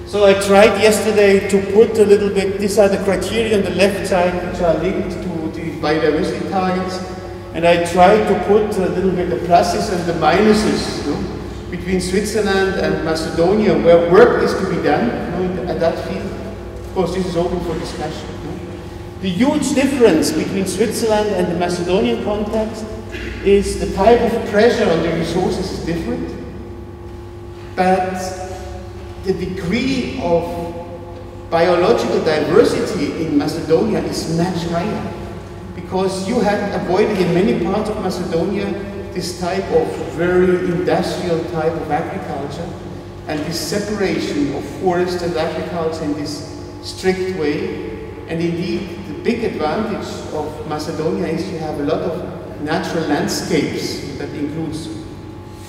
[SPEAKER 1] So I tried yesterday to put a little bit, these are the criteria on the left side which are linked to the biodiversity targets. And I tried to put a little bit the pluses and the minuses between Switzerland and Macedonia, where work is to be done at that field. Of course, this is open for discussion. The huge difference between Switzerland and the Macedonian context is the type of pressure on the resources is different, but the degree of biological diversity in Macedonia is much higher, because you have avoided in many parts of Macedonia this type of very industrial type of agriculture, and this separation of forest and agriculture in this strict way. And indeed, the big advantage of Macedonia is you have a lot of natural landscapes that includes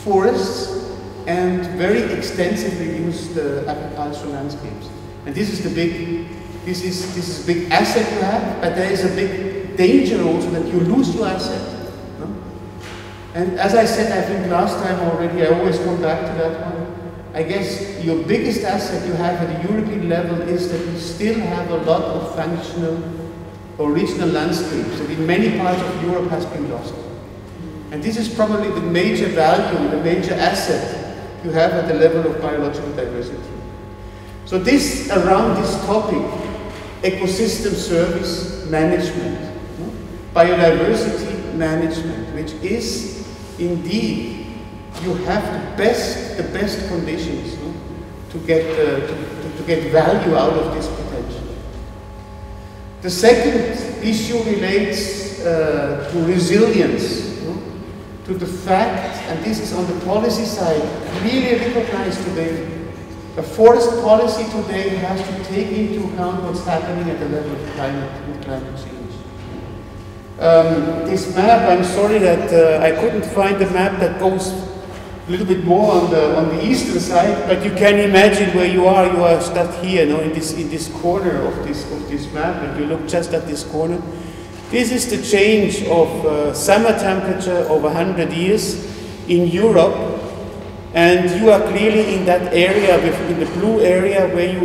[SPEAKER 1] forests and very extensively used agricultural landscapes. And this is the big, this is a big asset you have, but there is a big danger also that you lose your asset. No? And as I said, I think last time already, I always come back to that one. I guess your biggest asset you have at the European level is that you still have a lot of functional, original landscapes that in many parts of Europe has been lost. And this is probably the major value, the major asset you have at the level of biological diversity. So this, around this topic, ecosystem service management, biodiversity management, which is indeed, you have the best conditions to get value out of this potential. The second issue relates to resilience, to the fact, and this is on the policy side, really recognized today. A forest policy today has to take into account what's happening at the level of climate change. This map, I'm sorry that I couldn't find the map that goes a little bit more on the eastern side, but you can imagine where you are. You are stuck here, in this corner of this map, and you look just at this corner. This is the change of summer temperature over 100 years in Europe, and you are clearly in that area, in the blue area, where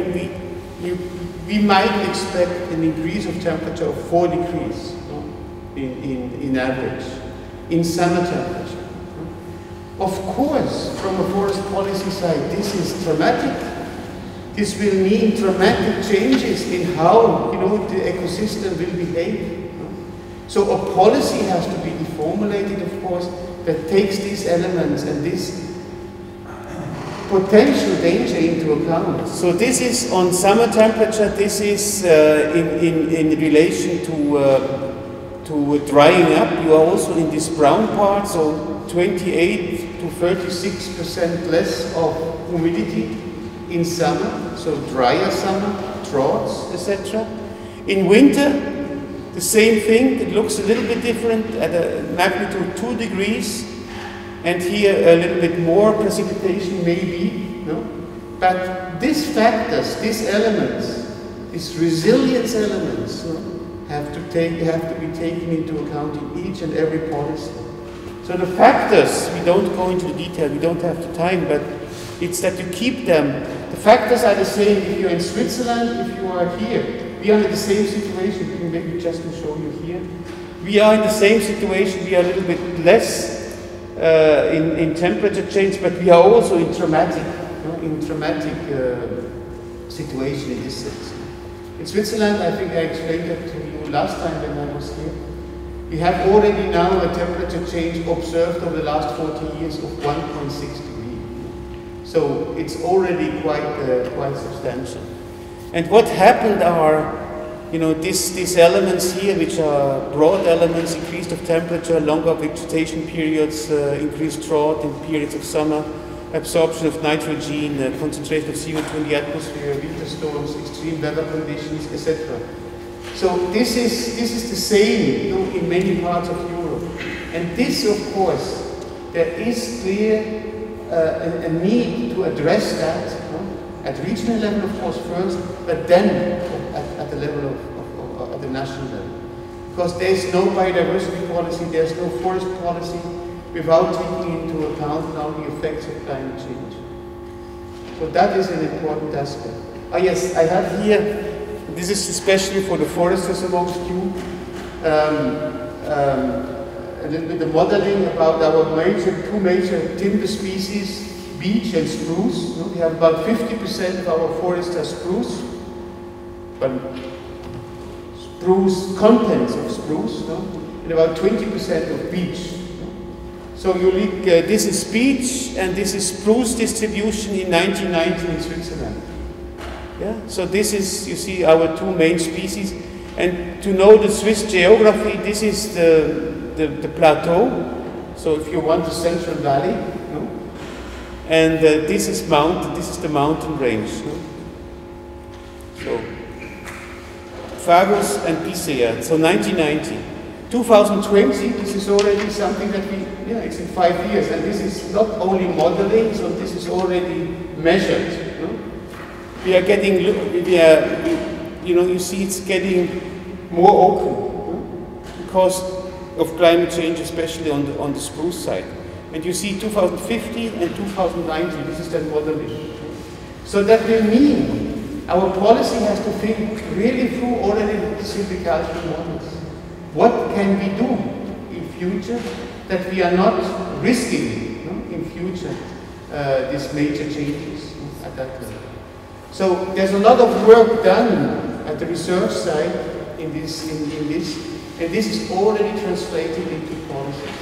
[SPEAKER 1] we might expect an increase of temperature of 4 degrees in average, in summer temperature. Of course, from a forest policy side, this is dramatic. This will mean dramatic changes in how the ecosystem will behave. So a policy has to be formulated, of course, that takes these elements and this potential danger into account. So this is on summer temperature. This is in relation to drying up. You are also in this brown part, so 28 to 36% less of humidity in summer, so drier summer, droughts, etc. In winter, the same thing. It looks a little bit different at a magnitude 2 degrees, and here a little bit more precipitation maybe, But these factors, these elements, these resilience elements, have to be taken into account in each and every policy. So the factors, we don't go into the detail, we don't have the time, but it's that you keep them. The factors are the same if you're in Switzerland, if you are here. We are in the same situation, maybe just to show you here. We are in the same situation, we are a little bit less in temperature change, but we are also in dramatic situation in this sense. In Switzerland, I think I explained that to you last time when I was here. We have already now a temperature change observed over the last 40 years of 1.6 degrees. So it's already quite substantial. And what happened are, these elements here, which are broad elements, increase of temperature, longer vegetation periods, increased drought in periods of summer, absorption of nitrogen, concentration of CO2 in the atmosphere, winter storms, extreme weather conditions, etc. So this is the same in many parts of Europe. And this, of course, there is clear a need to address that at regional level, of course, first, but then at the level of the national level. Because there's no biodiversity policy, there's no forest policy without taking into account now the effects of climate change. So that is an important aspect. Ah yes, I have here, this is especially for the foresters amongst you, a little bit of modeling about our two major timber species, beech and spruce. We have about 50% of our forests are spruce, but spruce, contents of spruce, and about 20% of beech. So you look, this is beech and this is spruce distribution in 1990 in Switzerland. Yeah? So this is, you see, our two main species. And to know the Swiss geography, this is the plateau. So if you want the Central Valley, no? And this is the mountain range. No? So Fagus and Picea, so 1990. 2020, this is already something that it's in 5 years, and this is not only modeling, so this is already measured. No? We are getting, you see it's getting more open, no? Because of climate change, especially on the spruce side. And you see 2050 and 2090, this is that modeling. So that will mean our policy has to think really through already the silvicultural models. What can we do in future that we are not risking in future these major changes at that level? So there's a lot of work done at the research side in this, and this is already translated into policies.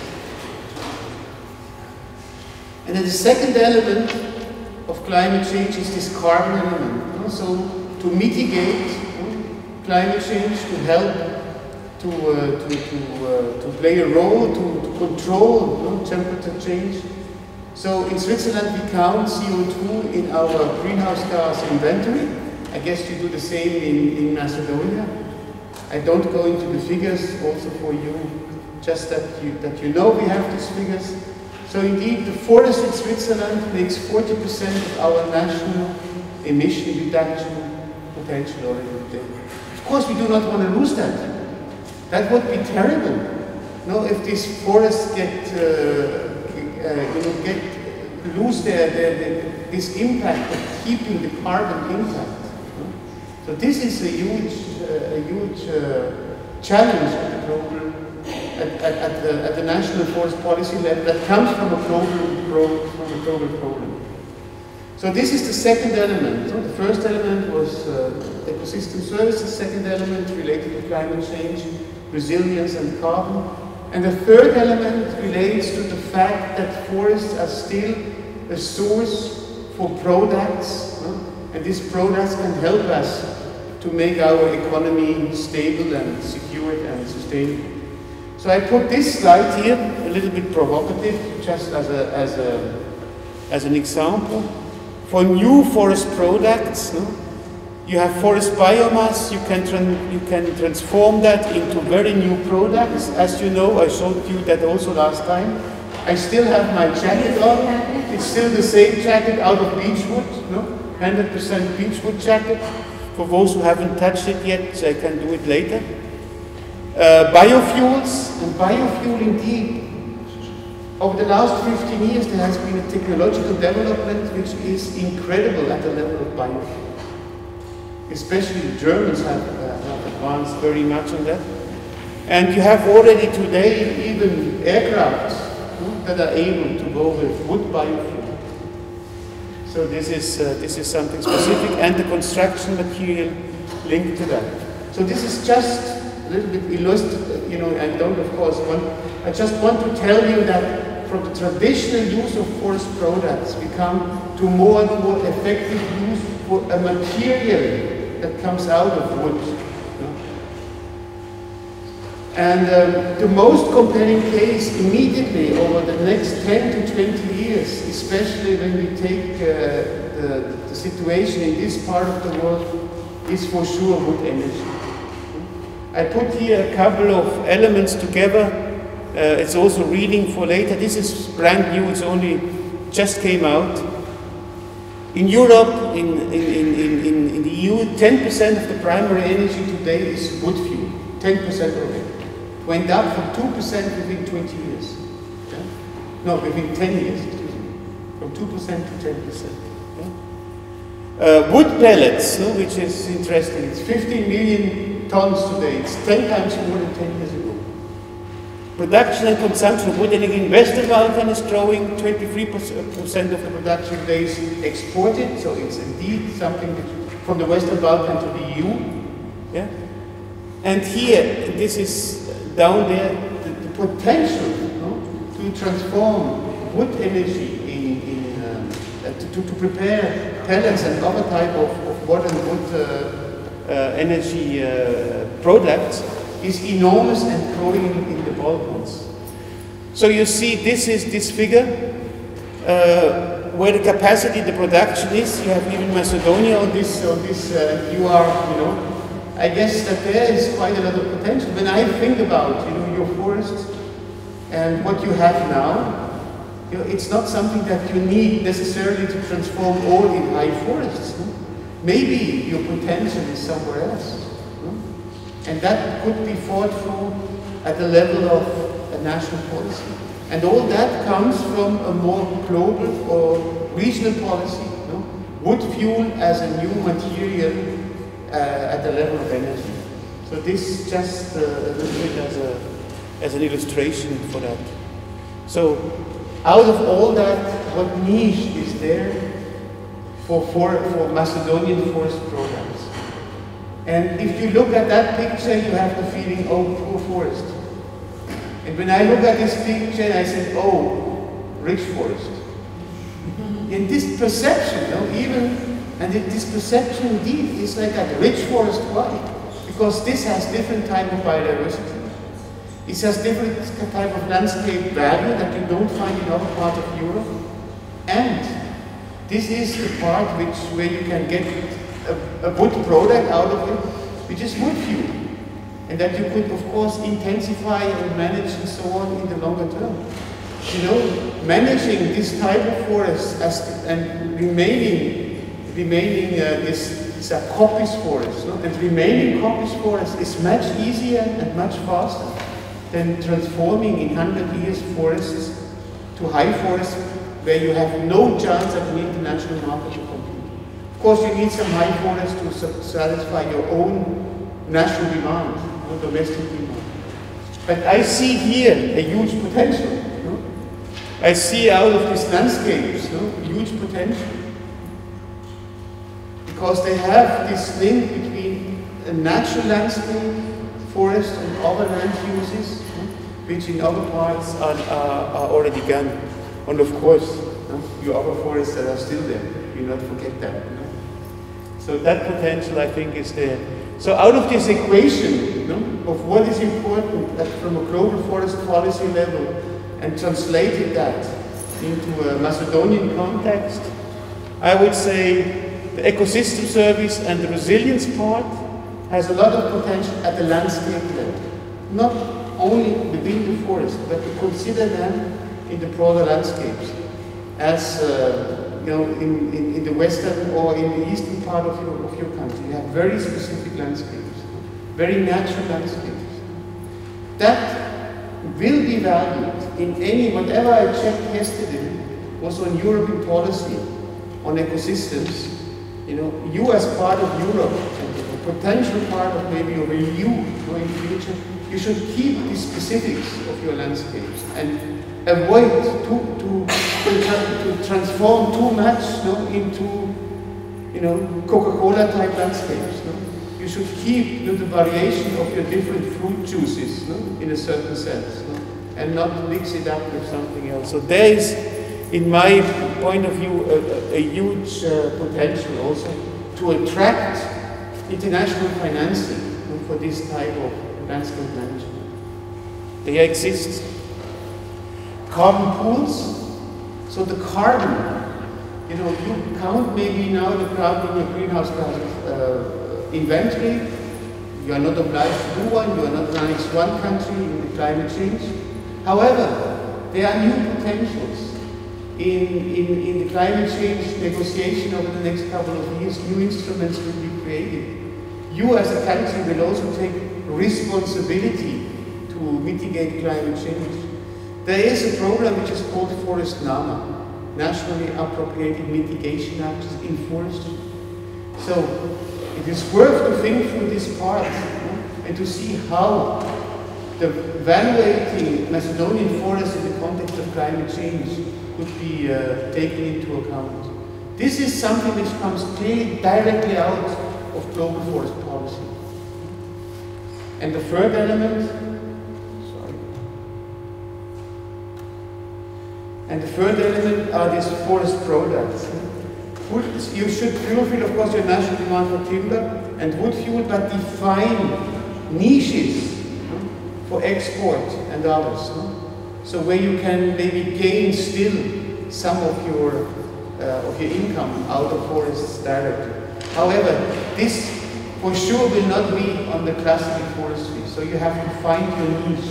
[SPEAKER 1] And then the second element of climate change is this carbon element. So to mitigate climate change, to help to play a role, to control temperature change. So in Switzerland we count CO2 in our greenhouse gas inventory. I guess you do the same in Macedonia. I don't go into the figures also for you, just that you know we have these figures. So indeed the forest in Switzerland makes 40% of our national emission reduction potential already today. Of course we do not want to lose that. That would be terrible. No, if these forests lose this impact of keeping the carbon intact. No? So this is a huge challenge at the national forest policy level that comes from a global problem. So this is the second element. So the first element was ecosystem services. The second element related to climate change, resilience and carbon. And the third element relates to the fact that forests are still a source for products, and these products can help us to make our economy stable and secure and sustainable. So I put this slide here, a little bit provocative, just as an example. For new forest products, you have forest biomass, you can transform that into very new products. As you know, I showed you that also last time. I still have my jacket on. It's still the same jacket out of beechwood, 100% beechwood jacket. For those who haven't touched it yet, I can do it later. Biofuels, and biofuel indeed. Over the last 15 years, there has been a technological development which is incredible at the level of biofuel. Especially the Germans have advanced very much on that. And you have already today even aircraft that are able to go with wood biofuel. So this is something specific, and the construction material linked to that. So this is just a little bit illustrative, I don't of course I just want to tell you that from the traditional use of forest products, we come to more and more effective use for a material that comes out of wood. And the most compelling case immediately over the next 10 to 20 years, especially when we take the situation in this part of the world, is for sure wood energy. I put here a couple of elements together. It's also reading for later. This is brand new, it's only just came out. In Europe, in the EU, 10% of the primary energy today is wood fuel. 10% of it. Went up from 2% within 20 years. Yeah? No, within 10 years. From 2% to 10%. Yeah? Wood pellets, which is interesting. It's 15 million tons today. It's 10 times more than 10 years ago. Production and consumption of wood energy in Western Balkan is growing. 23% of the production today is exported. So it's indeed something from the Western Balkan to the EU. Yeah? And here, this is down there, the potential to transform wood energy to prepare pellets and other type of modern wood energy products is enormous and growing in the Balkans. So you see, this is this figure, where the capacity, the production is. You have even Macedonia on this, you know, I guess that there is quite a lot of potential. When I think about, you know, your forests and what you have now, you know, it's not something that you need necessarily to transform all in high forests. No? Maybe your potential is somewhere else. No? And that could be thought through at the level of a national policy. And all that comes from a more global or regional policy. No? Wood fuel as a new material at the level of energy. So this just a little bit as an illustration for that. So out of all that, what niche is there for Macedonian forest programs? And if you look at that picture, you have the feeling, oh, poor forest. And when I look at this picture, I say, oh, rich forest. And this perception, you know, this perception indeed is like a rich forest. Why? Because this has different type of biodiversity. It has different type of landscape value that you don't find in other parts of Europe. And this is the part where you can get a wood product out of it, which is wood fuel. And that you could, of course, intensify and manage and so on in the longer term. You know, managing this type of forest and remaining this coppice forest, no? And remaining coppice forest is much easier and much faster than transforming in 100 years forests to high forests where you have no chance at an international market to compete. Of course, you need some high forests to satisfy your own national demand, or domestic demand. But I see here a huge potential. No? I see out of these landscapes, no, huge potential. Because they have this link between a natural landscape, forest, and other land uses, which in other parts are already gone. And of course, your other forests that are still there, you not forget that. You know? So that potential, I think, is there. So out of this equation, you know, of what is important from a global forest policy level, and translated that into a Macedonian context, I would say the ecosystem service and the resilience part has a lot of potential at the landscape level. Not only within the forest, but to consider them in the broader landscapes. As you know, in the western or in the eastern part of your country, you have very specific landscapes, very natural landscapes. That will be valued in any, whatever I checked yesterday, was on European policy, on ecosystems. You know, you as part of Europe, and a potential part of maybe of the EU in the future, you should keep the specifics of your landscapes and avoid to transform too much, into, you know, Coca-Cola type landscapes. You should keep the variation of your different fruit juices in a certain sense, and not mix it up with something else. So there is, in my point of view, a huge potential also to attract international financing for this type of landscape management. They exist. Carbon pools. So the carbon, you know, you count maybe now the carbon in your greenhouse gas inventory. You are not obliged to do one. You are not managed one country in the climate change. However, there are new potentials in the climate change negotiation over the next couple of years. New instruments will be created. You as a country will also take responsibility to mitigate climate change. There is a program which is called Forest NAMA, Nationally Appropriated Mitigation Actions in Forestry. So it is worth to think through this part and to see how the evaluating Macedonian forests in the context of climate change could be taken into account. This is something which comes clearly directly out of global forest policy. And the third element, are these forest products. You should fulfill, of course, your national demand for timber and wood fuel, but define niches for export and others. So where you can maybe gain still some of your income out of forests directly. However, this for sure will not be on the classical forestry. So you have to find your niche.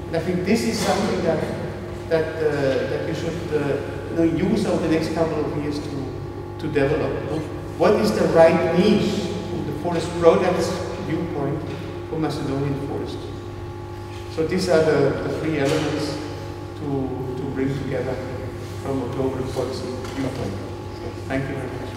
[SPEAKER 1] And I think this is something that you should use over the next couple of years to develop. What is the right niche from the forest products viewpoint for Macedonian forestry? So these are the three elements to bring together from a global policy viewpoint. So thank you very much.